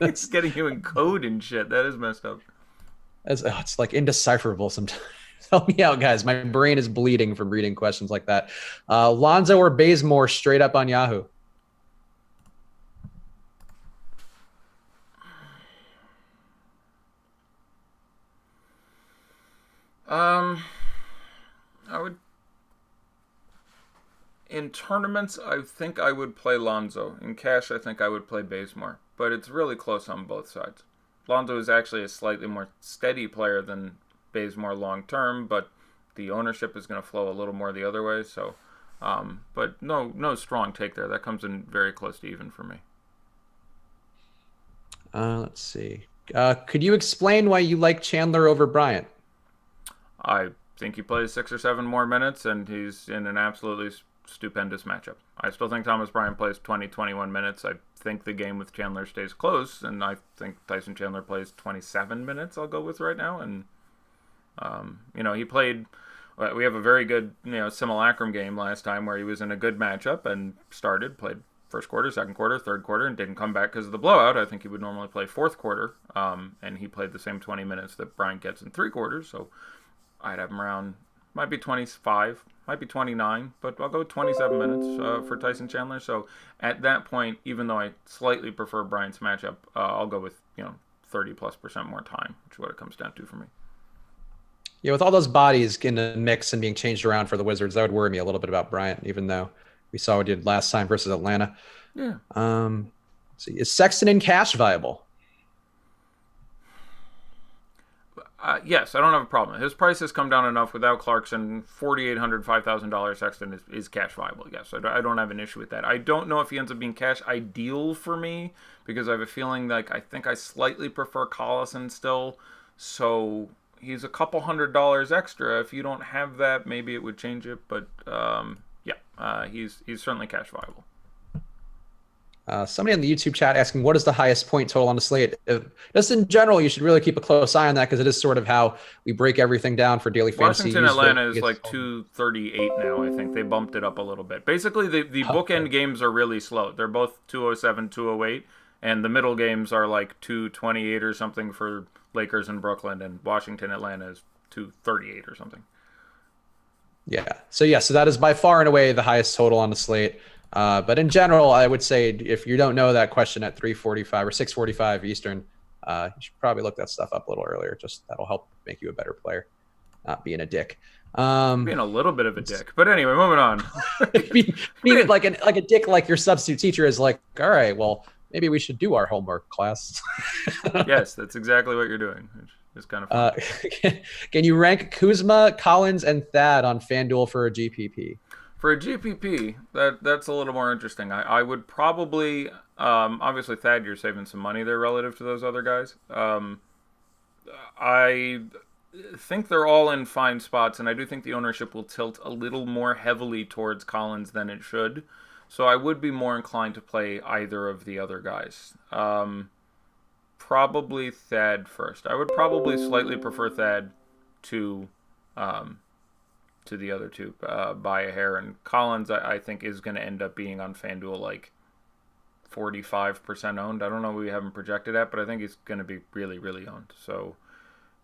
It's getting you in code and shit. That is messed up. It's like indecipherable sometimes. Help me out, guys. My brain is bleeding from reading questions like that. Lonzo or Bazemore straight up on Yahoo? I would. In tournaments, I think I would play Lonzo. In cash, I think I would play Bazemore. But it's really close on both sides. Lonzo is actually a slightly more steady player than Bazemore long term, but the ownership is going to flow a little more the other way. So, but no strong take there. That comes in very close to even for me. Let's see. Could you explain why you like Chandler over Bryant? I think he plays 6 or 7 more minutes, and he's in an absolutely stupendous matchup. I still think Thomas Bryant plays 20, 21 minutes. I think the game with Chandler stays close, and I think Tyson Chandler plays 27 minutes, I'll go with right now. And, he played, we have a very good, simulacrum game last time where he was in a good matchup and played first quarter, second quarter, third quarter, and didn't come back because of the blowout. I think he would normally play fourth quarter, and he played the same 20 minutes that Bryant gets in 3 quarters, so I'd have him around, might be 25, might be 29, but I'll go 27 minutes for Tyson Chandler. So at that point, even though I slightly prefer Bryant's matchup, I'll go with 30+% more time, which is what it comes down to for me. Yeah, with all those bodies in the mix and being changed around for the Wizards, that would worry me a little bit about Bryant, even though we saw what he did last time versus Atlanta. Yeah. Let's see, is Sexton in cash viable? Yes, I don't have a problem. His price has come down enough without Clarkson. $4,800, $5,000 Sexton is cash viable. Yes, I don't have an issue with that. I don't know if he ends up being cash ideal for me because I have a feeling like I think I slightly prefer Collison still. So he's a couple $100 extra. If you don't have that, maybe it would change it. But he's certainly cash viable. Somebody on the YouTube chat asking, what is the highest point total on the slate? Just in general, you should really keep a close eye on that because it is sort of how we break everything down for daily fantasy. Washington Atlanta is like 238 now, I think. They bumped it up a little bit. Basically, the bookend games are really slow. They're both 207, 208, and the middle games are like 228 or something for Lakers and Brooklyn, and Washington Atlanta is 238 or something. Yeah. So that is by far and away the highest total on the slate. But in general, I would say if you don't know that question at 3:45 or 6:45 Eastern, you should probably look that stuff up a little earlier. Just that'll help make you a better player, not being a dick. Being a little bit of a dick, but anyway, moving on. being like a dick, like your substitute teacher is like, all right, well, maybe we should do our homework, class. Yes, that's exactly what you're doing. It's kind of fun. Can you rank Kuzma, Collins, and Thad on FanDuel for a GPP? For a GPP, that's a little more interesting. I would probably, obviously, Thad, you're saving some money there relative to those other guys. I think they're all in fine spots, and I do think the ownership will tilt a little more heavily towards Collins than it should. So I would be more inclined to play either of the other guys. Probably Thad first. I would probably slightly prefer Thad to the other two by a hair. And Collins, I think, is going to end up being on FanDuel like 45% owned. I don't know what we haven't projected at, but I think he's going to be really, really owned. So,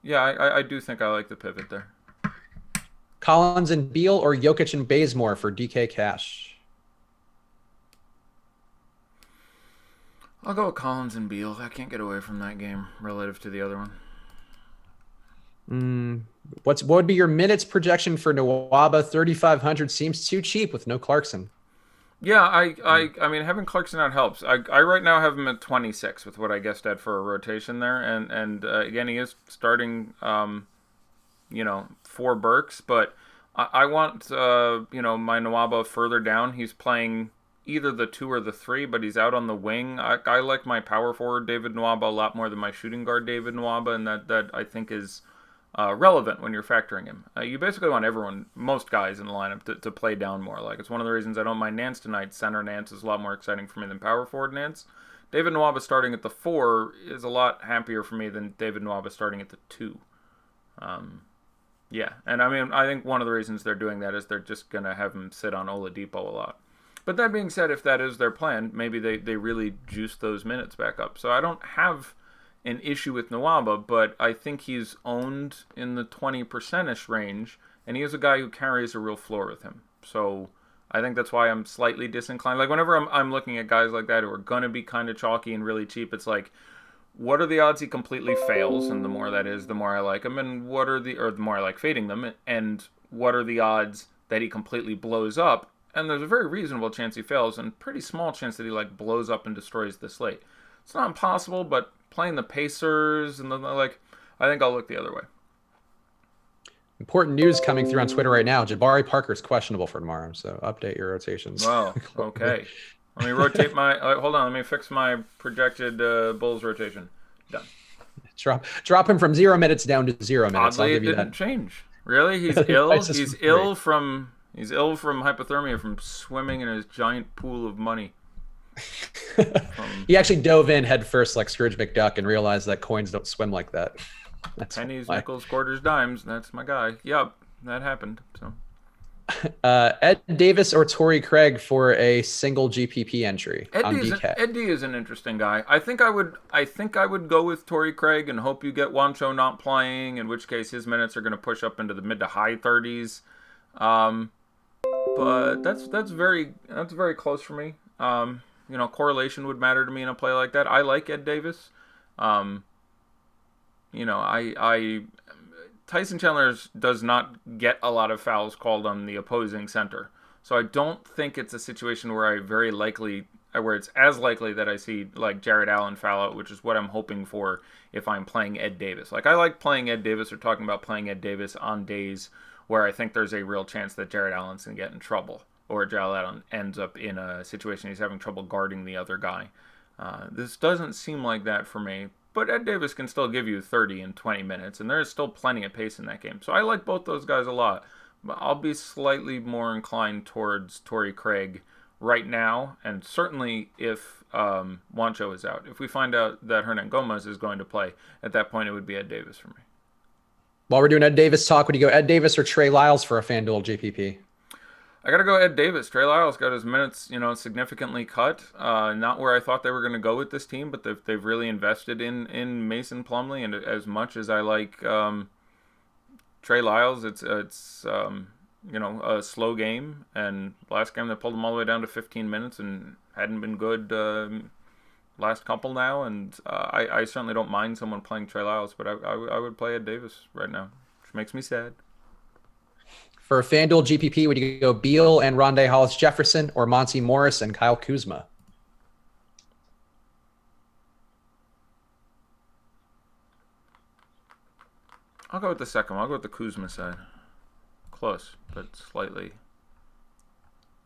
yeah, I do think I like the pivot there. Collins and Beal or Jokic and Bazemore for DK Cash? I'll go with Collins and Beal. I can't get away from that game relative to the other one. What would be your minutes projection for Nwaba? 3,500 seems too cheap with no Clarkson. Yeah, I mean, having Clarkson out helps. I right now have him at 26 with what I guessed at for a rotation there, and again, he is starting, for Burks, but I want my Nwaba further down. He's playing either the 2 or the 3, but he's out on the wing. I like my power forward David Nwaba a lot more than my shooting guard David Nwaba, and that I think is relevant when you're factoring him. You basically want most guys in the lineup to play down more. Like, it's one of the reasons I don't mind Nance tonight. Center Nance is a lot more exciting for me than power forward Nance. David Nwaba starting at the 4 is a lot happier for me than David Nwaba starting at the 2. Yeah, and I mean, I think one of the reasons they're doing that is they're just going to have him sit on Oladipo a lot. But that being said, if that is their plan, maybe they really juice those minutes back up. So I don't have an issue with Nwaba, but I think he's owned in the 20%-ish range, and he is a guy who carries a real floor with him. So I think that's why I'm slightly disinclined. Like, whenever I'm looking at guys like that who are going to be kind of chalky and really cheap, it's like, what are the odds he completely fails? And the more that is, the more I like him. And the more I like fading them. And what are the odds that he completely blows up? And there's a very reasonable chance he fails, and pretty small chance that he blows up and destroys the slate. It's not impossible, but playing the Pacers and I think I'll look the other way. Important news coming through on Twitter right now. Jabari Parker's questionable for tomorrow, so update your rotations. Well, okay. Let me rotate my. Hold on. Let me fix my projected Bulls rotation. Done. Drop him from 0 minutes down to 0 minutes. Oddly, it didn't change. Really, he's ill. He's ill from hypothermia from swimming in his giant pool of money. He actually dove in head first like Scrooge McDuck and realized that coins don't swim like that. That's pennies, nickels, quarters, dimes. That's my guy. Yep, that happened. So, Ed Davis or Torrey Craig for a single GPP entry on DK. Ed D is an interesting guy. I think I would go with Torrey Craig and hope you get Juancho not playing, in which case his minutes are going to push up into the mid to high 30s. But that's very close for me. Correlation would matter to me in a play like that. I like Ed Davis. Tyson Chandler does not get a lot of fouls called on the opposing center. So I don't think it's a situation where it's as likely that I see Jared Allen foul out, which is what I'm hoping for if I'm playing Ed Davis. I like playing Ed Davis or talking about playing Ed Davis on days where I think there's a real chance that Jared Allen's going to get in trouble, or Jared Allen ends up in a situation he's having trouble guarding the other guy. This doesn't seem like that for me, but Ed Davis can still give you 30 in 20 minutes, and there's still plenty of pace in that game. So I like both those guys a lot, but I'll be slightly more inclined towards Torrey Craig right now, and certainly if Juancho is out. If we find out that Hernan Gomez is going to play, at that point it would be Ed Davis for me. While we're doing Ed Davis talk, would you go Ed Davis or Trey Lyles for a FanDuel GPP? I got to go Ed Davis. Trey Lyles got his minutes, significantly cut. Not where I thought they were going to go with this team, but they've really invested in Mason Plumlee. And as much as I like Trey Lyles, it's a slow game. And last game they pulled him all the way down to 15 minutes and hadn't been good last couple now. And I certainly don't mind someone playing Trey Lyles, but I would play Ed Davis right now, which makes me sad. For FanDuel GPP, would you go Beal and Rondé Hollis-Jefferson or Monty Morris and Kyle Kuzma? I'll go with the second one. I'll go with the Kuzma side. Close, but slightly.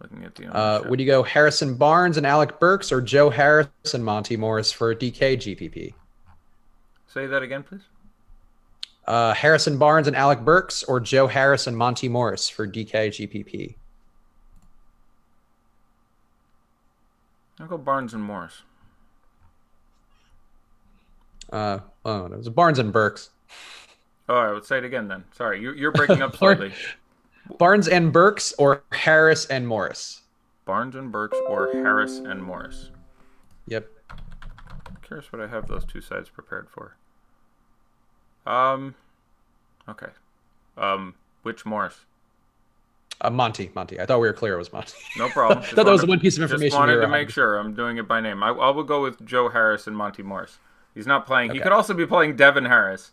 Looking at the would you go Harrison Barnes and Alec Burks or Joe Harris and Monty Morris for DK GPP? Say that again, please. Harrison Barnes and Alec Burks or Joe Harris and Monty Morris for DK GPP? I'll go Barnes and Morris. It was Barnes and Burks. Oh, I would say it again then. Sorry, you're breaking up slightly. Barnes and Burks or Harris and Morris? Barnes and Burks or Harris and Morris. Yep. I'm curious what I have those two sides prepared for. Okay. Which Morris? Monty. I thought we were clear it was Monty. No problem. I thought that was one piece of information. Just wanted to make sure. I'm doing it by name. I will go with Joe Harris and Monty Morris. He's not playing. Okay. He could also be playing Devin Harris.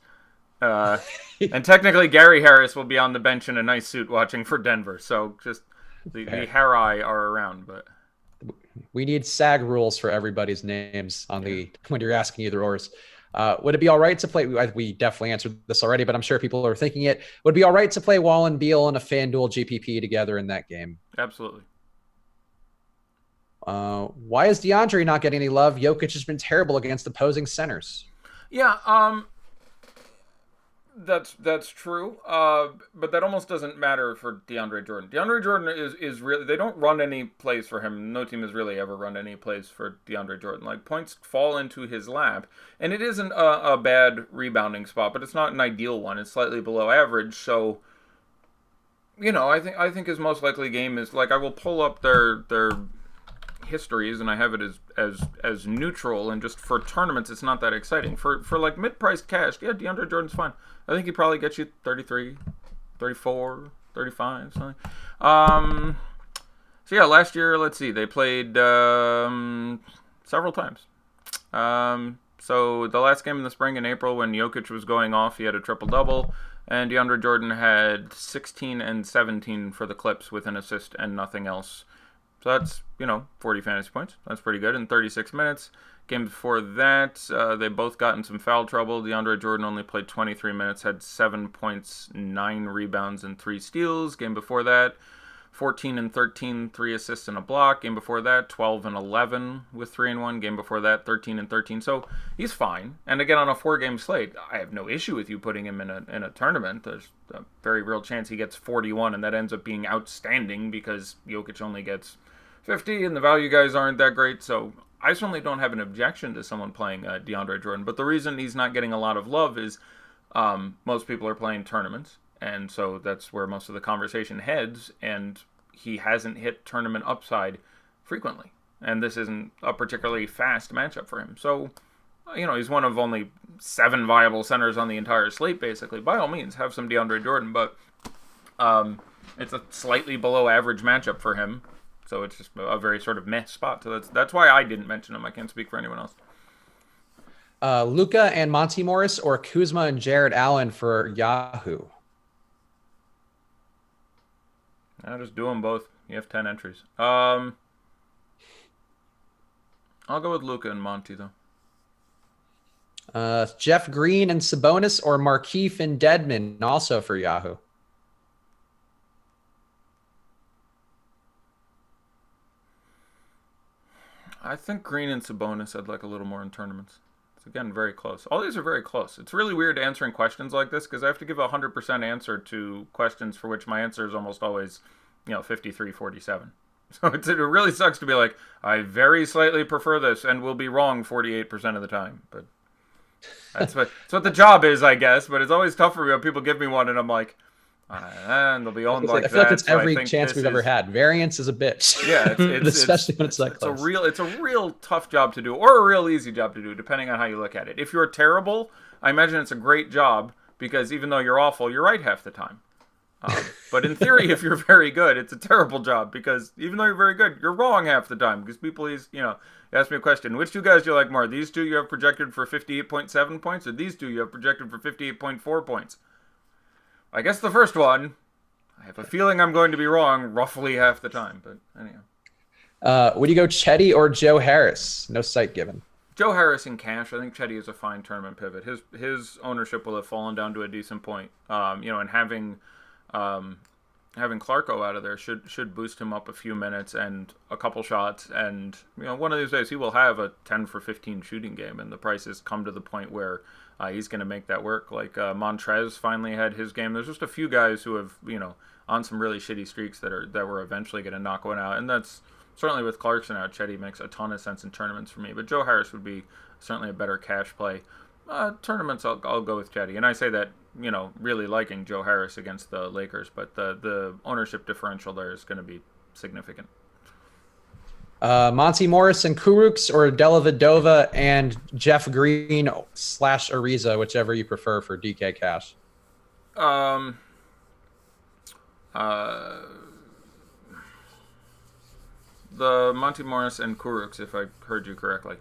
And technically Gary Harris will be on the bench in a nice suit watching for Denver. So just the Harry are around, but we need SAG rules for everybody's names on when you're asking either ors. Would it be all right to play? We definitely answered this already, but I'm sure people are thinking it. Would it be all right to play Wall and Beal in a FanDuel GPP together in that game? Absolutely. Why is DeAndre not getting any love? Jokic has been terrible against opposing centers. Yeah, that's true. But that almost doesn't matter for DeAndre Jordan. DeAndre Jordan is really, they don't run any plays for him. No team has really ever run any plays for DeAndre Jordan. Like, points fall into his lap, and it isn't a bad rebounding spot, but it's not an ideal one. It's slightly below average. So, I think his most likely game is, like, I will pull up their histories, and I have it as neutral, and just for tournaments it's not that exciting. For like mid-priced cash, yeah, DeAndre Jordan's fine. I think he probably gets you 33, 34, 35, something. So yeah, last year, let's see, they played several times. So the last game in the spring in April, when Jokic was going off, he had a triple-double, and DeAndre Jordan had 16 and 17 for the Clips with an assist and nothing else. So that's, 40 fantasy points. That's pretty good in 36 minutes. Game before that, they both got in some foul trouble. DeAndre Jordan only played 23 minutes, had 7 points, 9 rebounds, and 3 steals. Game before that, 14 and 13, 3 assists and a block. Game before that, 12 and 11 with 3 and 1. Game before that, 13 and 13. So he's fine. And again, on a 4-game slate, I have no issue with you putting him in a tournament. There's a very real chance he gets 41, and that ends up being outstanding because Jokic only gets 50, and the value guys aren't that great. So I certainly don't have an objection to someone playing DeAndre Jordan. But the reason he's not getting a lot of love is most people are playing tournaments, and so that's where most of the conversation heads, and he hasn't hit tournament upside frequently. And this isn't a particularly fast matchup for him. So, he's one of only 7 viable centers on the entire slate, basically. By all means, have some DeAndre Jordan, but it's a slightly below average matchup for him. So it's just a very sort of meh spot. So that's why I didn't mention him. I can't speak for anyone else. Luka and Monty Morris, or Kuzma and Jared Allen for Yahoo? I'll just do them both. You have 10 entries. I'll go with Luka and Monty, though. Jeff Green and Sabonis, or Markeith and Dedmon, also for Yahoo? I think Green and Sabonis I'd like a little more in tournaments. It's, again, very close. All these are very close. It's really weird answering questions like this because I have to give a 100% answer to questions for which my answer is almost always, 53-47. So it really sucks to be like, I very slightly prefer this and will be wrong 48% of the time. But that's what the job is, I guess. But it's always tough for me when people give me one and I'm like, and they'll be on like that. I feel like it's so every chance we've ever had. Variance is a bitch. Yeah, especially when it's that close. It's a real tough job to do, or a real easy job to do, depending on how you look at it. If you're terrible, I imagine it's a great job because even though you're awful, you're right half the time. But in theory, if you're very good, it's a terrible job because even though you're very good, you're wrong half the time because people, ask me a question. Which 2 guys do you like more? These 2 you have projected for 58.7 points, or these 2 you have projected for 58.4 points? I guess the first one, I have a feeling I'm going to be wrong roughly half the time, but anyhow. Would you go Chetty or Joe Harris? No site given. Joe Harris in cash. I think Chetty is a fine tournament pivot. His ownership will have fallen down to a decent point. And having Clarko out of there should boost him up a few minutes and a couple shots. And one of these days he will have a 10 for 15 shooting game, and the prices come to the point where he's going to make that work. Like Montrez finally had his game. There's just a few guys who have, on some really shitty streaks that were eventually going to knock one out. And that's certainly with Clarkson out. Chetty makes a ton of sense in tournaments for me. But Joe Harris would be certainly a better cash play. Tournaments, I'll go with Chetty. And I say that, really liking Joe Harris against the Lakers. But the ownership differential there is going to be significant. Monty Morris and Kurucs, or Dellavedova and Jeff Green / Ariza, whichever you prefer for DK cash. The Monty Morris and Kurucs, if I heard you correctly.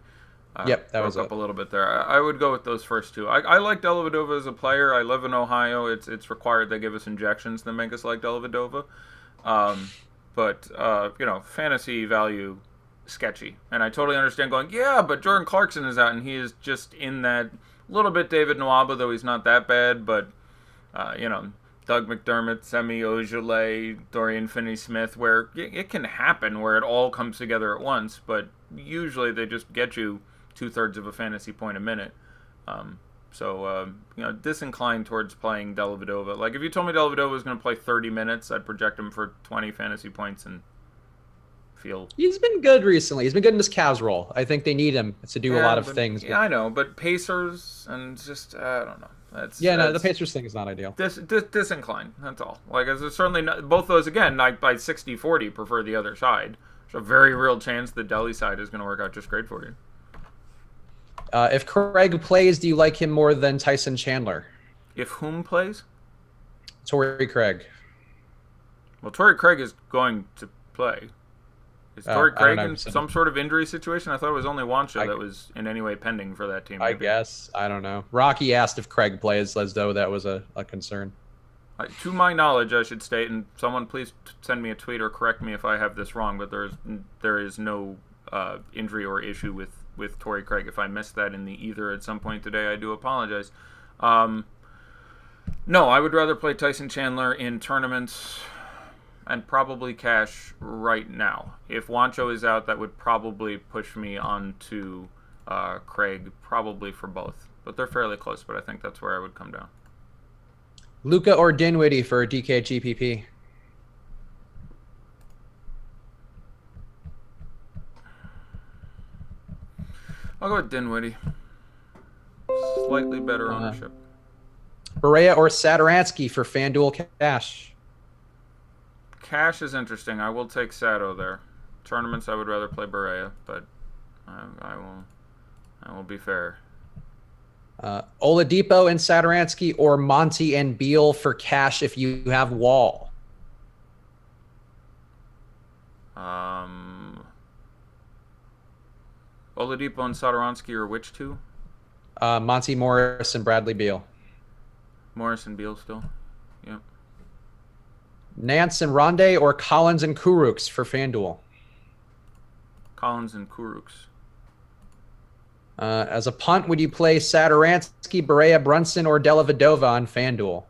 Yep, that was up a little bit there. I would go with those first 2. I like Dellavedova as a player. I live in Ohio. It's required they give us injections that make us like Dellavedova. But fantasy value, sketchy. And I totally understand going, yeah, but Jordan Clarkson is out, and he is just in that little bit David Nwaba, though he's not that bad, but, Doug McDermott, Semi Ojeleye, Dorian Finney-Smith, where it can happen where it all comes together at once, but usually they just get you 2/3 of a fantasy point a minute. Disinclined towards playing Dellavedova. Like, if you told me Dellavedova was going to play 30 minutes, I'd project him for 20 fantasy points and feel... He's been good recently. He's been good in this Cavs role. I think they need him to do a lot of things. Yeah, I know, but Pacers and just, I don't know. The Pacers thing is not ideal. Disinclined, that's all. Like, there's certainly not, both those, again, I by 60-40 prefer the other side. There's a very real chance the Delhi side is going to work out just great for you. If Craig plays, do you like him more than Tyson Chandler? If whom plays? Torrey Craig. Well, Torrey Craig is going to play. Is Torrey Craig in some sort of injury situation? I thought it was only Wancho that was in any way pending for that team. Maybe. I guess. I don't know. Rocky asked if Craig plays, as though that was a concern. To my knowledge, I should state, and someone please send me a tweet or correct me if I have this wrong, but there is no injury or issue with Torrey Craig. If I missed that in the ether at some point today, I do apologize. No, I would rather play Tyson Chandler in tournaments and probably cash right now. If Wancho is out, that would probably push me onto Craig, probably for both. But they're fairly close, but I think that's where I would come down. Luka or Dinwiddie for DK GPP? I'll go with Dinwiddie. Slightly better ownership. Berea or Satoransky for FanDuel cash? Cash is interesting. I will take Sato there. Tournaments, I would rather play Berea, but I will be fair. Oladipo and Satoransky or Monty and Beal for cash if you have Wall? Oladipo and Satoransky are which two? Monty Morris and Bradley Beal. Morris and Beal still. Yep. Nance and Ronde or Collins and Kuruks for FanDuel? Collins and Kuruks. As a punt, would you play Satoransky, Berea, Brunson, or Dellavedova on FanDuel?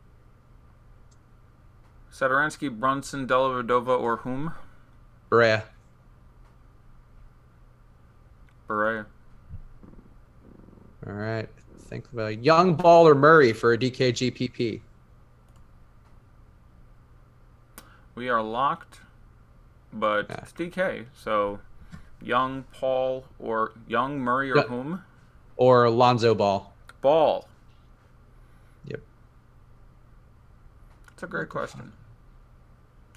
Satoransky, Brunson, Dellavedova, or whom? Berea. Berea. All right. Think about Young, Ball, or Murray for a DK GPP. We are locked, but it's DK. So Young, Paul, or Young, Murray, or whom? Or Lonzo Ball. Ball. Yep. That's a great question.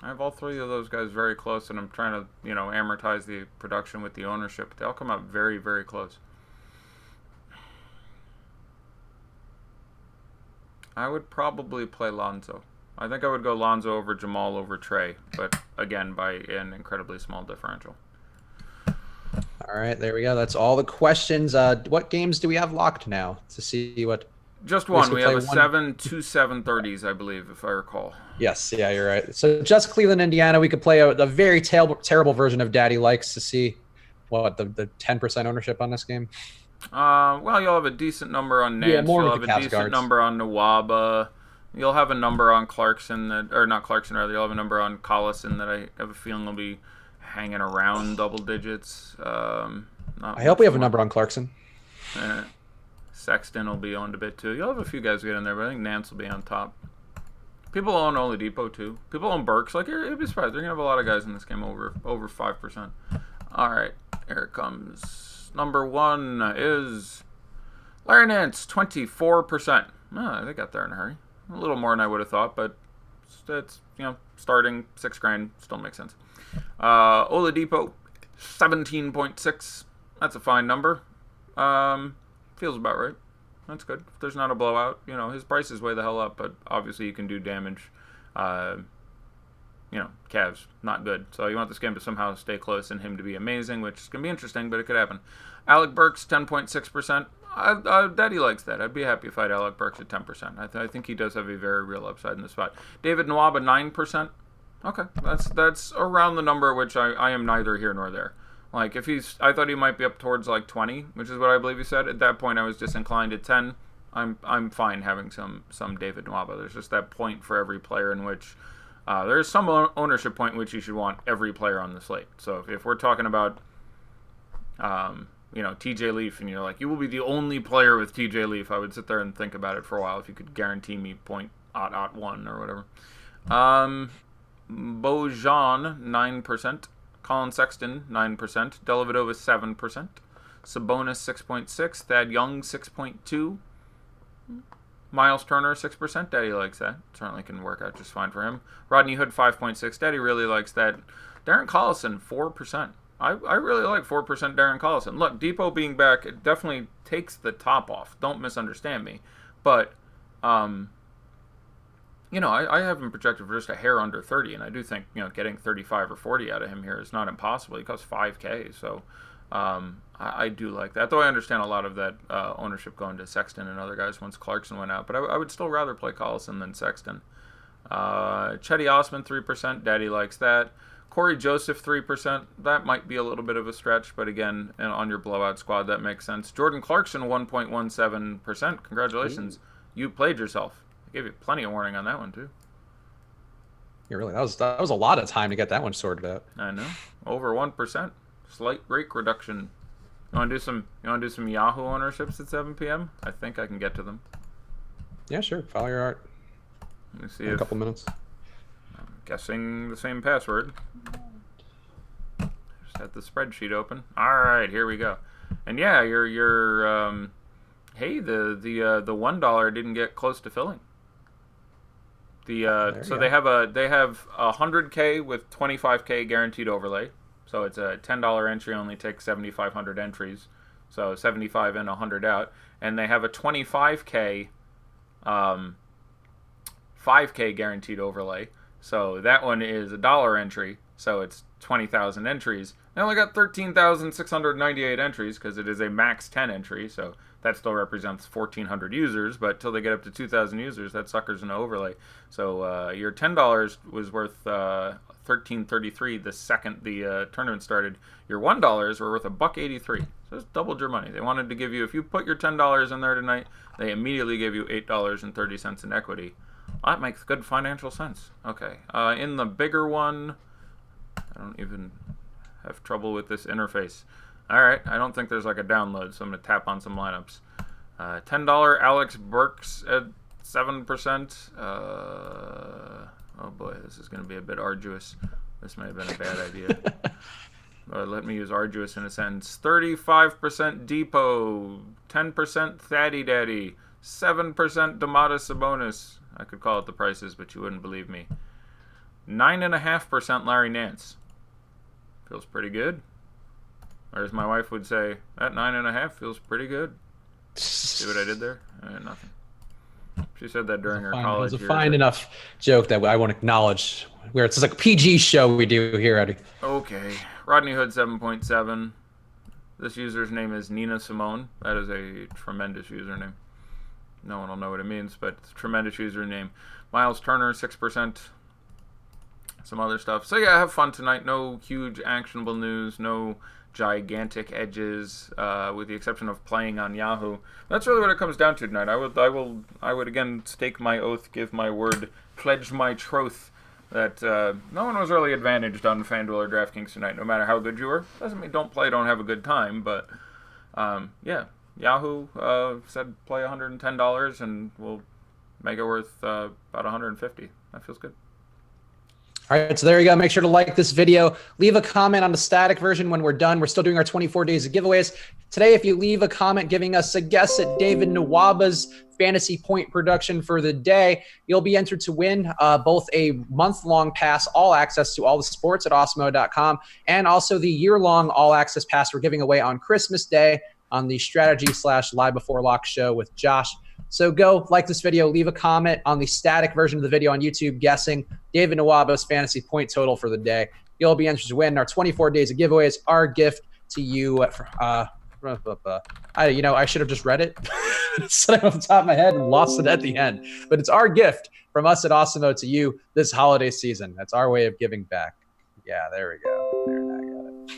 I have all three of those guys very close, and I'm trying to, amortize the production with the ownership. They all come out very, very close. I would probably play Lonzo. I think I would go Lonzo over Jamal over Trey, but again, by an incredibly small differential. All right, there we go. That's all the questions. What games do we have locked now to see what? Just one. We have two 7:30s, I believe, if I recall. Yes, yeah, you're right. So just Cleveland, Indiana. We could play a very terrible version of Daddy Likes to see what the 10% ownership on this game. Well, you'll have a decent number on Nance. You'll have a decent number on Nwaba. You'll have a number on Clarkson, or not Clarkson, rather. You'll have a number on Collison that I have a feeling will be hanging around double digits. I hope we have a number on Clarkson. Sexton will be owned a bit too. You'll have a few guys get in there, but I think Nance will be on top. People own Oladipo too. People own Burks. Like, you'd be surprised. They're going to have a lot of guys in this game over 5%. All right, here it comes. Number one is Larry Nance, 24%. They got there in a hurry. A little more than I would have thought, but it's, starting $6,000 still makes sense. Oladipo, 17.6. That's a fine number. Feels about right. That's good. If there's not a blowout, his price is way the hell up, but obviously you can do damage. Cavs, not good. So you want this game to somehow stay close and him to be amazing, which is going to be interesting, but it could happen. Alec Burks, 10.6%. Daddy likes that. I'd be happy if I had Alec Burks at 10%. I think he does have a very real upside in the spot. David Nwaba, 9%. Okay, that's around the number at which I am neither here nor there. Like, I thought he might be up towards like 20, which is what I believe he said. At that point, I was disinclined at 10. I'm fine having some David Nwaba. There's just that point for every player in which there's some ownership point in which you should want every player on the slate. So if we're talking about TJ Leaf, and you're like, you will be the only player with TJ Leaf, I would sit there and think about it for a while if you could guarantee me .1 or whatever. Bojan 9%, Colin Sexton 9%, Dellavedova 7%, Sabonis 6.6, Thad Young 6.2, Miles Turner 6%. Daddy likes that. Certainly can work out just fine for him. Rodney Hood 5.6. Daddy really likes that. Darren Collison 4%. I really like 4% Darren Collison. Look, Depot being back, it definitely takes the top off. Don't misunderstand me. But, I have him projected for just a hair under 30, and I do think, getting 35 or 40 out of him here is not impossible. He costs $5K, so I do like that. Though I understand a lot of that ownership going to Sexton and other guys once Clarkson went out, but I would still rather play Collison than Sexton. Chetty Osman 3%. Daddy likes that. Corey Joseph 3%. That might be a little bit of a stretch, but again, on your blowout squad, that makes sense. Jordan Clarkson 1.17%. Congratulations. Ooh. You played yourself. I gave you plenty of warning on that one too. Yeah, really. That was a lot of time to get that one sorted out. I know. Over 1%. Slight rake reduction. You want to do some Yahoo ownerships at 7 p.m.? I think I can get to them. Yeah, sure. Follow your art. Let me see in a couple minutes. I'm guessing the same password. Just had the spreadsheet open. All right, here we go. And yeah, your hey, the $1 didn't get close to filling. They have 100K with 25K guaranteed overlay. So it's a $10 entry, only takes 7,500 entries. So 75 in, 100 out. And they have a 25K 5K guaranteed overlay. So that one is a $1 entry. So it's 20,000 entries. They only got 13,698 entries because it is a max 10 entry. So that still represents 1,400 users. But till they get up to 2,000 users, that sucker's an overlay. So your $10 was worth $13.33 the second the tournament started. Your $1 were worth $1.83. So it's doubled your money. They wanted to give you, if you put your $10 in there tonight, they immediately give you $8.30 in equity. That makes good financial sense. Okay. In the bigger one, I don't even have trouble with this interface. All right. I don't think there's like a download, so I'm going to tap on some lineups. $10 Alex Burks at 7%. Oh boy, this is going to be a bit arduous. This may have been a bad idea. Let me use arduous in a sentence. 35% Depot, 10% Thaddy Daddy, 7% Domantas Sabonis. I could call it the prices, but you wouldn't believe me. 9.5% Larry Nance. Feels pretty good. Or as my wife would say, that 9.5 feels pretty good. See what I did there? Nothing. She said that during her college years. It was a fine enough joke that I won't acknowledge. Where it's like a PG show we do here, Eddie. Okay. Rodney Hood 7.7. This user's name is Nina Simone. That is a tremendous username. No one will know what it means, but it's a tremendous username. Miles Turner 6%. Some other stuff. So yeah, have fun tonight. No huge actionable news. No gigantic edges, with the exception of playing on Yahoo. That's really what it comes down to tonight. I would again stake my oath, give my word, pledge my troth that no one was really advantaged on FanDuel or DraftKings tonight, no matter how good you were. Doesn't mean don't play, don't have a good time, but yeah, Yahoo said play $110 and we'll make it worth about $150. That feels good. All right, so there you go. Make sure to like this video. Leave a comment on the static version when we're done. We're still doing our 24 days of giveaways. Today, if you leave a comment giving us a guess at David Nwaba's fantasy point production for the day, you'll be entered to win both a month-long pass, all access to all the sports at awesemo.com, and also the year-long all-access pass we're giving away on Christmas Day on the Strategy/Live Before Lock show with Josh. So go like this video, leave a comment on the static version of the video on YouTube guessing David Nwaba's fantasy point total for the day. You'll be entered to win our 24 days of giveaways, our gift to you. I should have just read it said it off the top of my head and lost it at the end. But it's our gift from us at Awesemo to you this holiday season. That's our way of giving back. Yeah, there we go. There, I got it.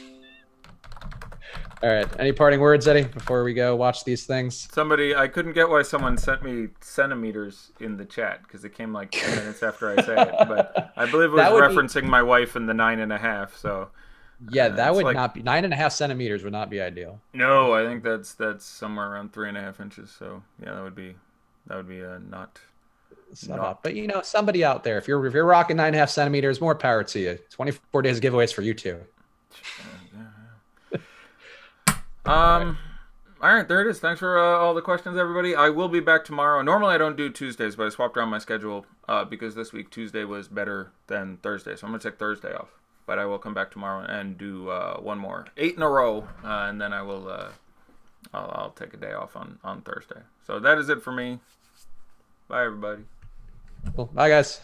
All right. Any parting words, Eddie, before we go watch these things? I couldn't get why someone sent me centimeters in the chat because it came like 10 minutes after I say it. But I believe it was referencing my wife and the 9.5. So yeah, that would like, not be 9.5 centimeters would not be ideal. no, I think that's somewhere around 3.5 inches. So yeah, that would be not. But somebody out there, if you're rocking 9.5 centimeters, more power to you. 24 days of giveaways for you too. All right, there it is. Thanks for all the questions, everybody. I will be back tomorrow. Normally, I don't do Tuesdays, but I swapped around my schedule because this week Tuesday was better than Thursday, so I'm gonna take Thursday off. But I will come back tomorrow and do one more, 8 in a row, and then I will. I'll take a day off on Thursday. So that is it for me. Bye, everybody. Cool. Bye, guys.